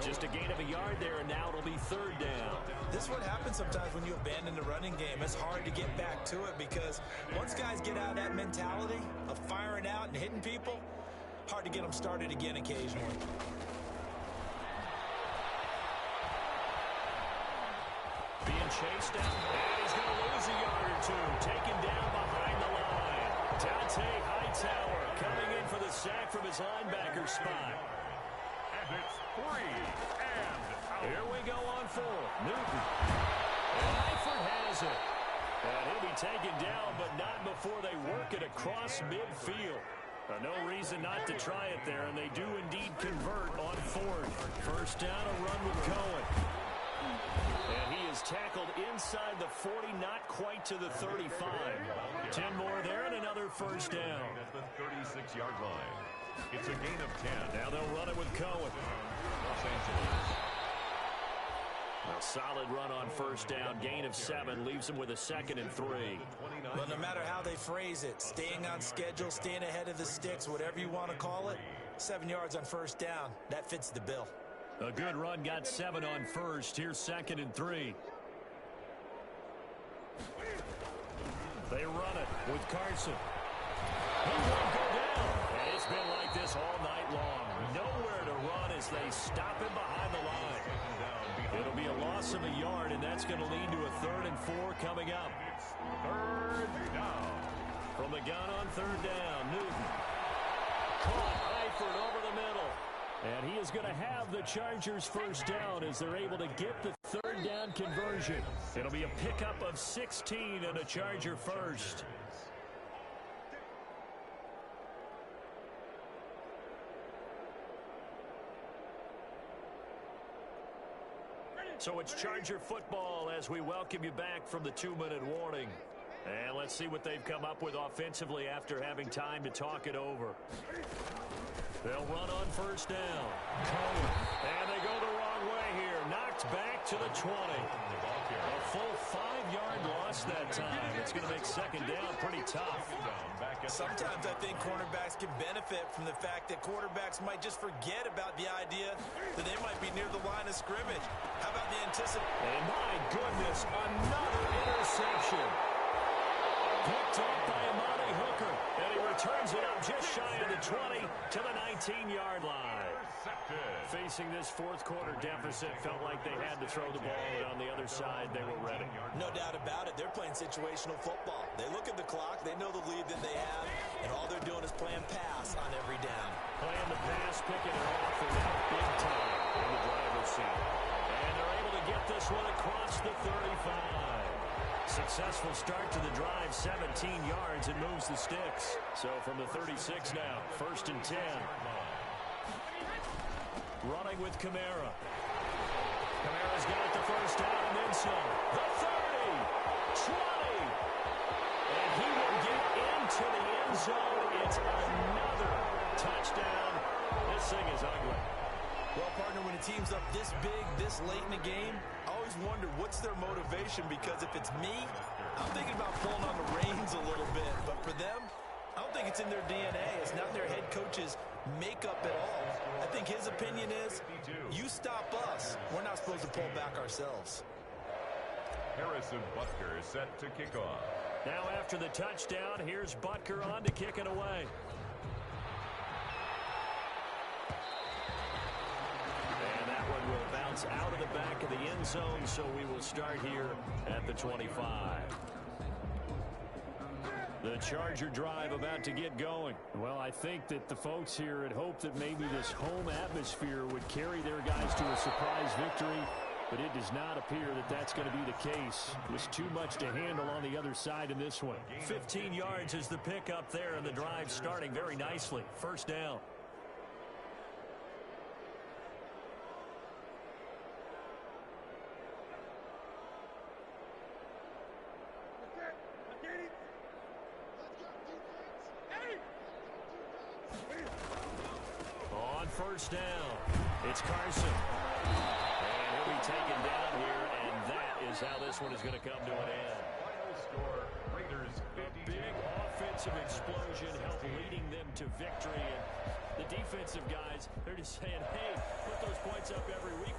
Just a gain of a yard there, and now it'll be 3rd down. This is what happens sometimes when you abandon the running game. It's hard to get back to it because once guys get out of that mentality of firing out and hitting people, hard to get them started again occasionally. Being chased down, and he's going to lose a yard or 2. Taken down behind the line. Dante Hightower coming in for the sack from his linebacker spot. And it's 3 and out. Here we go on 4. Newton. And Eifert has it. And he'll be taken down, but not before they work it across midfield. No reason not to try it there, and they do indeed convert on 4th. First down, a run with Cohen. And he is tackled inside the 40, not quite to the 35. 10 more there and another first down. At the 36-yard line. It's a gain of 10. Now they'll run it with Cohen. Los Angeles. A solid run on first down. Gain of 7 leaves them with a 2nd and 3. Well, no matter how they phrase it, staying on schedule, staying ahead of the sticks, whatever you want to call it, 7 yards on first down, that fits the bill. A good run, got 7 on first. Here's 2nd and 3. They run it with Carson. He won't go down. And it's been like this all night long. Nowhere to run as they stop him behind the line. It'll be a loss of a yard, and that's going to lead to a 3rd and 4 coming up. 3rd down. From the gun on 3rd down, Newton. Caught Eifert over the middle. And he is going to have the Chargers first down as they're able to get the Third down conversion. It'll be a pickup of 16 and a Charger first. So it's Charger football as we welcome you back from the 2-minute warning. And let's see what they've come up with offensively after having time to talk it over. They'll run on first down. Cohen. And they go the wrong way here. Knocked back to the 20. A full 5-yard loss that time. It's going to make second down pretty tough. Sometimes I think cornerbacks can benefit from the fact that quarterbacks might just forget about the idea that they might be near the line of scrimmage. How about the anticipation? And my goodness, another interception. Picked up by Amani Hooker. And he returns it up just shy of the 20 to the 19-yard line. Facing this fourth quarter deficit, felt like they had to throw the ball, and on the other side, they were ready. No doubt about it. They're playing situational football. They look at the clock, they know the lead that they have, and all they're doing is playing pass on every down. Playing the pass, picking it off, and now big time in the driver's seat. And they're able to get this one across the 35. Successful start to the drive, 17 yards, and moves the sticks. So from the 36 now, 1st and 10. Running with Kamara. Kamara's got the first down and then some. The 30, 20. And he will get into the end zone. It's another touchdown. This thing is ugly. Well, partner, when a team's up this big, this late in the game, I always wonder what's their motivation, because if it's me, I'm thinking about pulling on the reins a little bit. But for them, I don't think it's in their DNA. It's not their head coach's makeup at all. I think his opinion is, you stop us, we're not supposed to pull back ourselves. Harrison Butker is set to kick off. Now after the touchdown, here's Butker on to kick it away. And that one will bounce out of the back of the end zone, so we will start here at the 25. The Charger drive about to get going. Well, I think that the folks here had hoped that maybe this home atmosphere would carry their guys to a surprise victory, but it does not appear that that's going to be the case. There's too much to handle on the other side in this one. 15 yards is the pickup there, and the drive starting very nicely. First down. First down. It's Carson. And he'll be taken down here, and that is how this one is going to come to an end. Final score, Raiders 52. Big offensive explosion helped leading them to victory. And the defensive guys, they're just saying, hey, put those points up every week.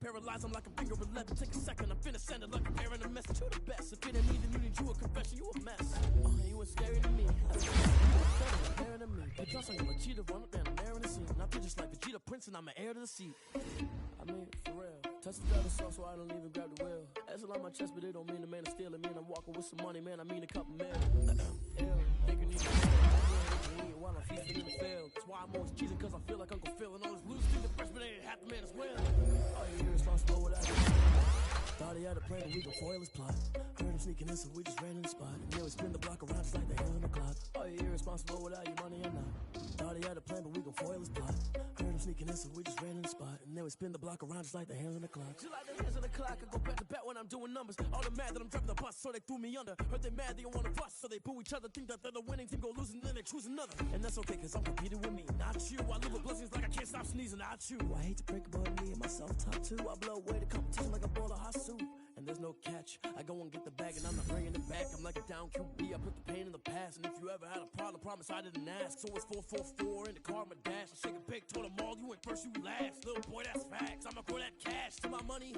Paralyze, I'm like a finger 11. Take a second, I'm finna send it like I'm airing a message to the best. If it ain't me, then you need you a confession, you a mess. You was scary to me. Comparing to me. Hey, plus I am a cheater, run up there, I'm airing the scene. I feel just like Vegeta Prince, and I'm an heir to the seat. I mean, for real. Touch the other sauce, so I don't even grab the wheel. As on my chest, but it don't mean the man is stealing. Man, I'm walking with some money, man. I mean a couple mil. Think you need to while I'm feasting in the field. That's why I'm always cheesing, cause I feel like Uncle Phil. And all this losing thing, the freshman ain't half the man as well. Irresponsible without you. Thought he had a plan, but we gon' foil his plot. Heard him sneaking in, so we just ran in the spot. And yeah, we spin the block around just like the hand on the clock. Are you irresponsible without your money or not? Thought he had a plan, but we gon' foil his plot. Heard him sneaking in, so we just ran in the spot. And then we spin the block around just like the hands on the clock. Just like the hands on the clock, I go back to back when I'm doing numbers. All the mad that I'm driving the bus, so they threw me under. Heard they mad, they don't wanna bust, so they boo each other. Think that they're the winning team, go losing, then they choose another. And that's okay, cause I'm competing with me, not you. I live with blessings like I can't stop sneezing, not you. I hate to break it, but me and myself top two. I blow away the competition like a bowl of hot soup. and there's no catch. I go and get the bag, and I'm not bringing it back. I'm like a down QB, I put the pain in the past. And if you ever had a problem, promise I didn't ask. So it's 4-4-4 in the car, my dash. I shake a pig, told them all, you went first, you last. Little boy, that's facts. I'ma throw that cash to my money.